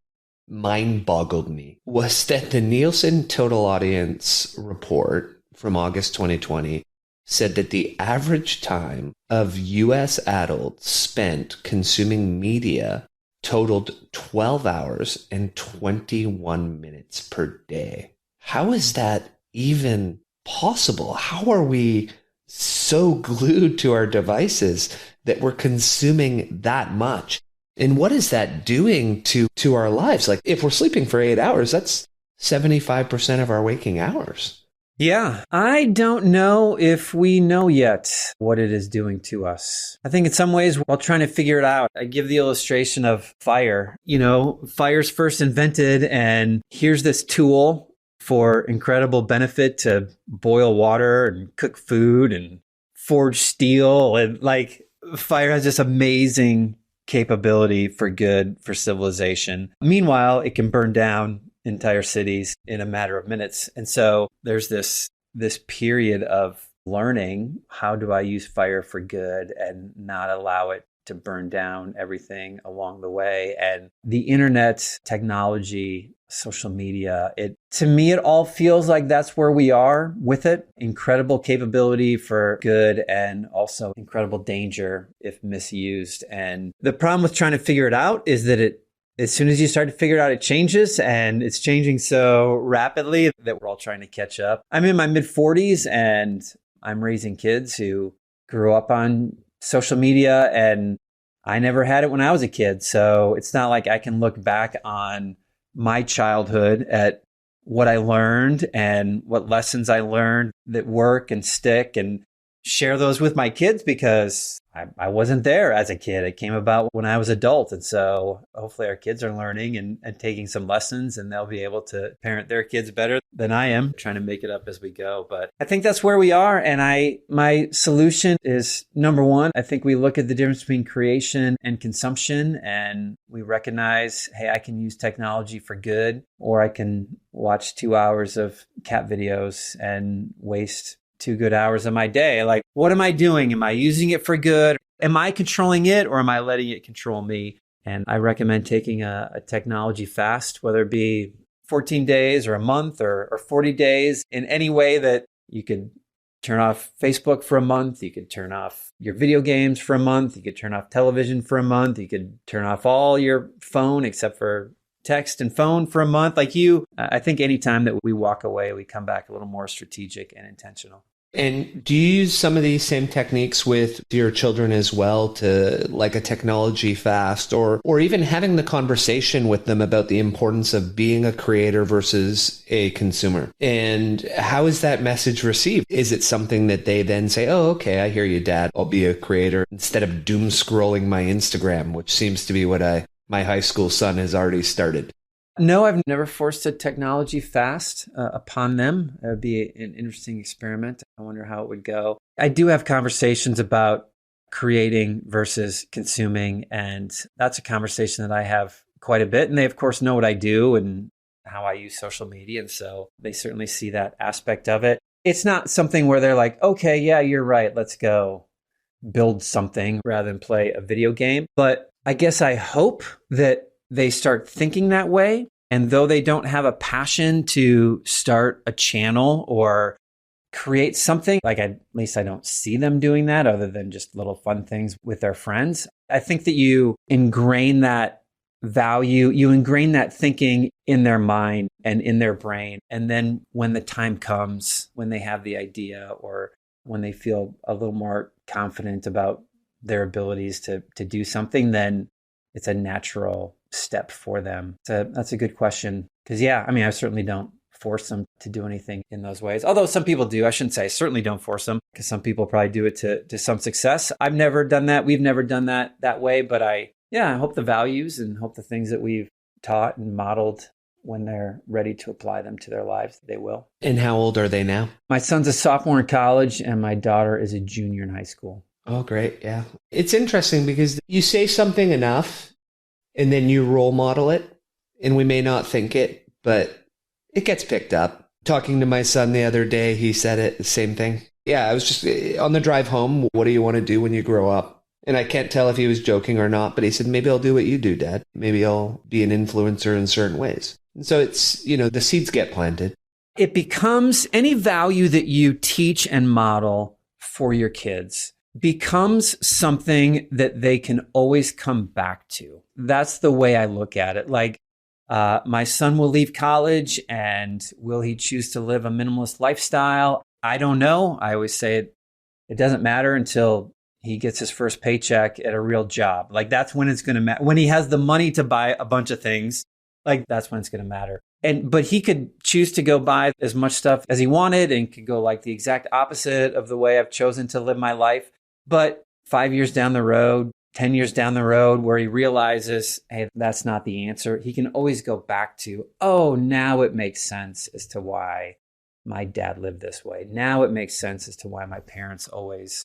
mind-boggled me, was that the Nielsen Total Audience report from August 2020 said that the average time of U.S. adults spent consuming media totaled 12 hours and 21 minutes per day. How is that even possible? How are we so glued to our devices that we're consuming that much? And what is that doing to our lives? Like, if we're sleeping for 8 hours, that's 75% of our waking hours. Yeah, I don't know if we know yet what it is doing to us. I think in some ways, while trying to figure it out, I give the illustration of fire. Fire's first invented, and here's this tool for incredible benefit to boil water and cook food and forge steel. And fire has this amazing capability for good, for civilization. Meanwhile, it can burn down entire cities in a matter of minutes. And so there's this period of learning, how do I use fire for good and not allow it to burn down everything along the way? And the internet, technology, social media, to me, it all feels like that's where we are with it. Incredible capability for good and also incredible danger if misused. And the problem with trying to figure it out is that as soon as you start to figure it out, it changes, and it's changing so rapidly that we're all trying to catch up. I'm in my mid-40s, and I'm raising kids who grew up on social media, and I never had it when I was a kid. So it's not like I can look back on my childhood at what I learned and what lessons I learned that work and stick and share those with my kids because I wasn't there as a kid. It came about when I was adult. And so hopefully our kids are learning and taking some lessons, and they'll be able to parent their kids better than I am, trying to make it up as we go. But I think that's where we are. And my solution is, number one, I think we look at the difference between creation and consumption, and we recognize, hey, I can use technology for good, or I can watch 2 hours of cat videos and waste 2 good hours of my day. Like, what am I doing? Am I using it for good? Am I controlling it, or am I letting it control me? And I recommend taking a technology fast, whether it be 14 days or a month or 40 days, in any way that you could turn off Facebook for a month. You could turn off your video games for a month. You could turn off television for a month. You could turn off all your phone except for text and phone for a month. I think anytime that we walk away, we come back a little more strategic and intentional. And do you use some of these same techniques with your children as well, to like a technology fast, or even having the conversation with them about the importance of being a creator versus a consumer? And how is that message received? Is it something that they then say, oh, okay, I hear you, Dad, I'll be a creator, instead of doom scrolling my Instagram, which seems to be what my high school son has already started? No, I've never forced a technology fast upon them. It would be an interesting experiment. I wonder how it would go. I do have conversations about creating versus consuming, and that's a conversation that I have quite a bit. And they, of course, know what I do and how I use social media. And so they certainly see that aspect of it. It's not something where they're like, okay, yeah, you're right, let's go build something rather than play a video game. But I guess I hope that they start thinking that way. And though they don't have a passion to start a channel or create something, at least I don't see them doing that other than just little fun things with their friends. I think that you ingrain that value, you ingrain that thinking in their mind and in their brain. And then when the time comes, when they have the idea or when they feel a little more confident about their abilities to do something, then it's a natural step for them. So that's a good question. Because I certainly don't force them to do anything in those ways. Although some people do. I shouldn't say I certainly don't force them, because some people probably do it to some success. I've never done that. We've never done that way. But I hope the values and hope the things that we've taught and modeled, when they're ready to apply them to their lives, they will. And how old are they now? My son's a sophomore in college and my daughter is a junior in high school. Oh, great. Yeah. It's interesting because you say something enough and then you role model it, and we may not think it, but it gets picked up. Talking to my son the other day, he said it, the same thing. Yeah, I was just on the drive home. What do you want to do when you grow up? And I can't tell if he was joking or not, but he said, maybe I'll do what you do, Dad. Maybe I'll be an influencer in certain ways. And so it's, the seeds get planted. It becomes any value that you teach and model for your kids becomes something that they can always come back to. That's the way I look at it. My son will leave college, and will he choose to live a minimalist lifestyle? I don't know. I always say it doesn't matter until he gets his first paycheck at a real job. That's when it's going to matter. When he has the money to buy a bunch of things, that's when it's going to matter. But he could choose to go buy as much stuff as he wanted, and could go the exact opposite of the way I've chosen to live my life. But 5 years down the road, 10 years down the road, where he realizes, hey, that's not the answer, he can always go back to, oh, now it makes sense as to why my dad lived this way. Now it makes sense as to why my parents always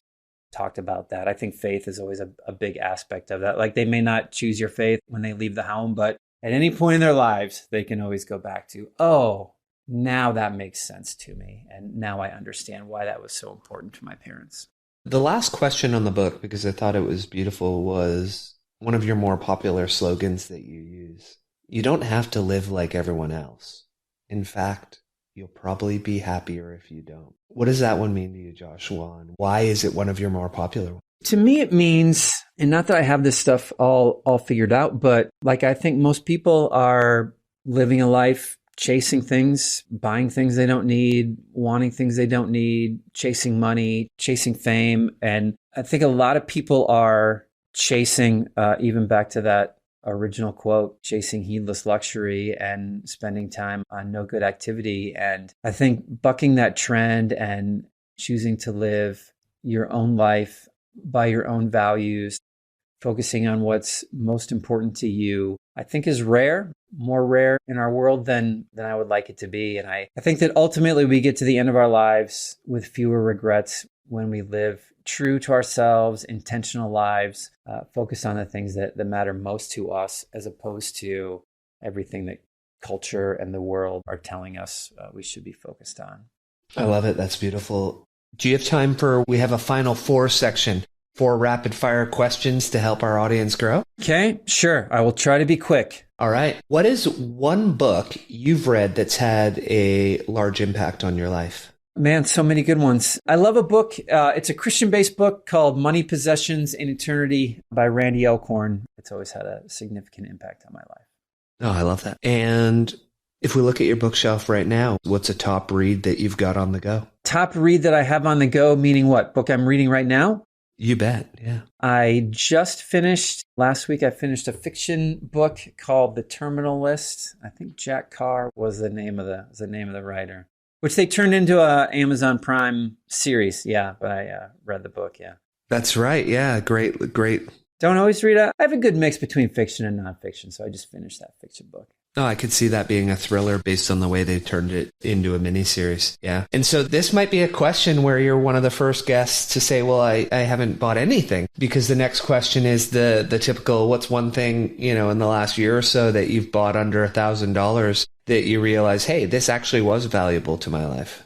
talked about that. I think faith is always a big aspect of that. They may not choose your faith when they leave the home, but at any point in their lives, they can always go back to, oh, now that makes sense to me. And now I understand why that was so important to my parents. The last question on the book, because I thought it was beautiful, was one of your more popular slogans that you use. You don't have to live like everyone else. In fact, you'll probably be happier if you don't. What does that one mean to you, Joshua? And why is it one of your more popular ones? To me, it means, and not that I have this stuff all figured out, but I think most people are living a life chasing things, buying things they don't need, wanting things they don't need, chasing money, chasing fame. And I think a lot of people are chasing, even back to that original quote, chasing heedless luxury and spending time on no good activity. And I think bucking that trend and choosing to live your own life by your own values, focusing on what's most important to you, I think is rare, more rare in our world than I would like it to be. And I think that ultimately we get to the end of our lives with fewer regrets when we live true to ourselves, intentional lives, focused on the things that matter most to us, as opposed to everything that culture and the world are telling us we should be focused on. I love it. That's beautiful. Do you have time we have a final 4 section, 4 rapid fire questions to help our audience grow? Okay, sure. I will try to be quick. All right. What is one book you've read that's had a large impact on your life? Man, so many good ones. I love a book. It's a Christian-based book called Money, Possessions, and Eternity by Randy Alcorn. It's always had a significant impact on my life. Oh, I love that. And if we look at your bookshelf right now, what's a top read that you've got on the go? Top read that I have on the go, meaning what? Book I'm reading right now? You bet. Yeah. I just finished, last week, I finished a fiction book called The Terminal List. I think Jack Carr was the name of the writer, which they turned into a Amazon Prime series. Yeah, but I read the book. Yeah. That's right. Yeah. Great. Don't always read. I have a good mix between fiction and nonfiction, so I just finished that fiction book. Oh, I could see that being a thriller based on the way they turned it into a miniseries. Yeah. And so this might be a question where you're one of the first guests to say, well, I haven't bought anything, because the next question is the typical, what's one thing, in the last year or so that you've bought under $1,000 that you realize, hey, this actually was valuable to my life?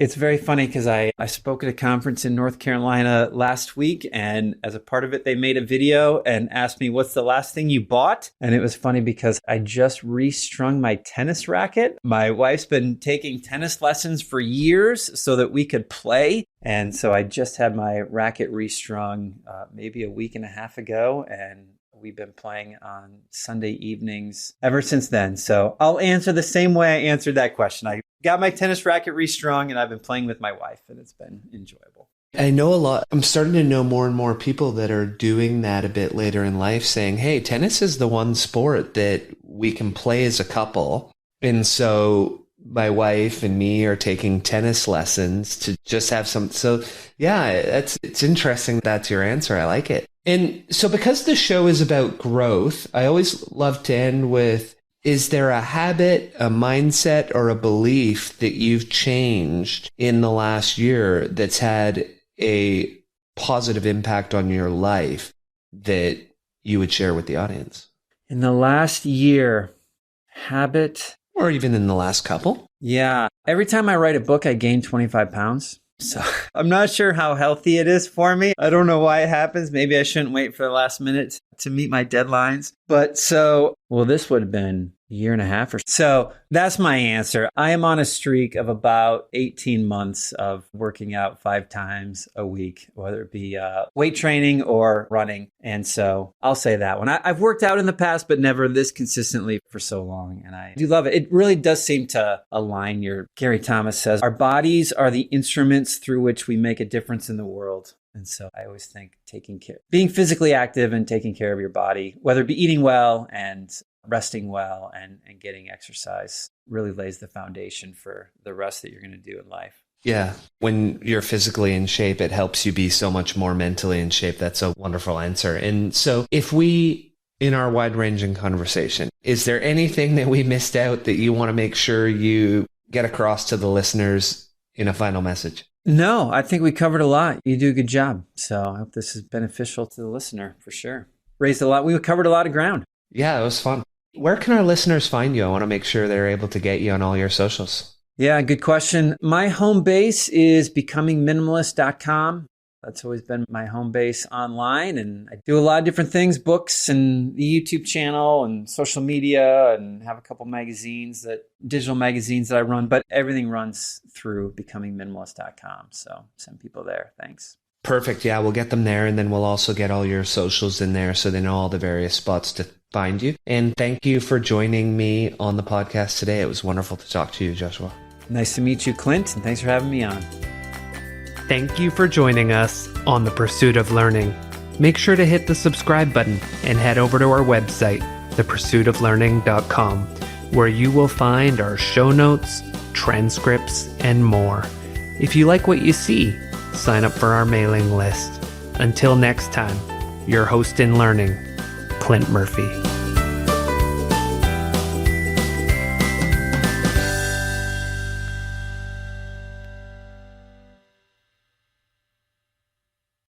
It's very funny because I spoke at a conference in North Carolina last week, and as a part of it, they made a video and asked me, what's the last thing you bought? And it was funny because I just restrung my tennis racket. My wife's been taking tennis lessons for years so that we could play. And so I just had my racket restrung maybe a week and a half ago, and we've been playing on Sunday evenings ever since then. So I'll answer the same way I answered that question. I got my tennis racket restrung, and I've been playing with my wife, and it's been enjoyable. I know a lot. I'm starting to know more and more people that are doing that a bit later in life, saying, hey, tennis is the one sport that we can play as a couple. And so my wife and me are taking tennis lessons to just have some. So yeah, it's interesting. That's your answer. I like it. And so because the show is about growth, I always love to end with, is there a habit, a mindset, or a belief that you've changed in the last year that's had a positive impact on your life that you would share with the audience? In the last year, habit. Or even in the last couple? Yeah. Every time I write a book, I gain 25 pounds. So I'm not sure how healthy it is for me. I don't know why it happens. Maybe I shouldn't wait for the last minute to meet my deadlines. But this would have been a year and a half or so. So that's my answer. I am on a streak of about 18 months of working out 5 times a week, whether it be weight training or running. And so I'll say that one. I've worked out in the past, but never this consistently for so long. And I do love it. It really does seem to align Gary Thomas says, our bodies are the instruments through which we make a difference in the world. And so I always think being physically active and taking care of your body, whether it be eating well and resting well and getting exercise, really lays the foundation for the rest that you're going to do in life. Yeah. When you're physically in shape, it helps you be so much more mentally in shape. That's a wonderful answer. And so in our wide-ranging conversation, is there anything that we missed out that you want to make sure you get across to the listeners in a final message? No, I think we covered a lot. You do a good job. So I hope this is beneficial to the listener for sure. We covered a lot of ground. Yeah, it was fun. Where can our listeners find you? I want to make sure they're able to get you on all your socials. Yeah, good question. My home base is becomingminimalist.com. That's always been my home base online. And I do a lot of different things, books and the YouTube channel and social media, and have a couple digital magazines that I run, but everything runs through becomingminimalist.com. So send people there. Thanks. Perfect. Yeah, we'll get them there. And then we'll also get all your socials in there so they know all the various spots to find you. And thank you for joining me on the podcast today. It was wonderful to talk to you, Joshua. Nice to meet you, Clint. And thanks for having me on. Thank you for joining us on The Pursuit of Learning. Make sure to hit the subscribe button and head over to our website, thepursuitoflearning.com, where you will find our show notes, transcripts, and more. If you like what you see, sign up for our mailing list. Until next time, your host in learning, Clint Murphy.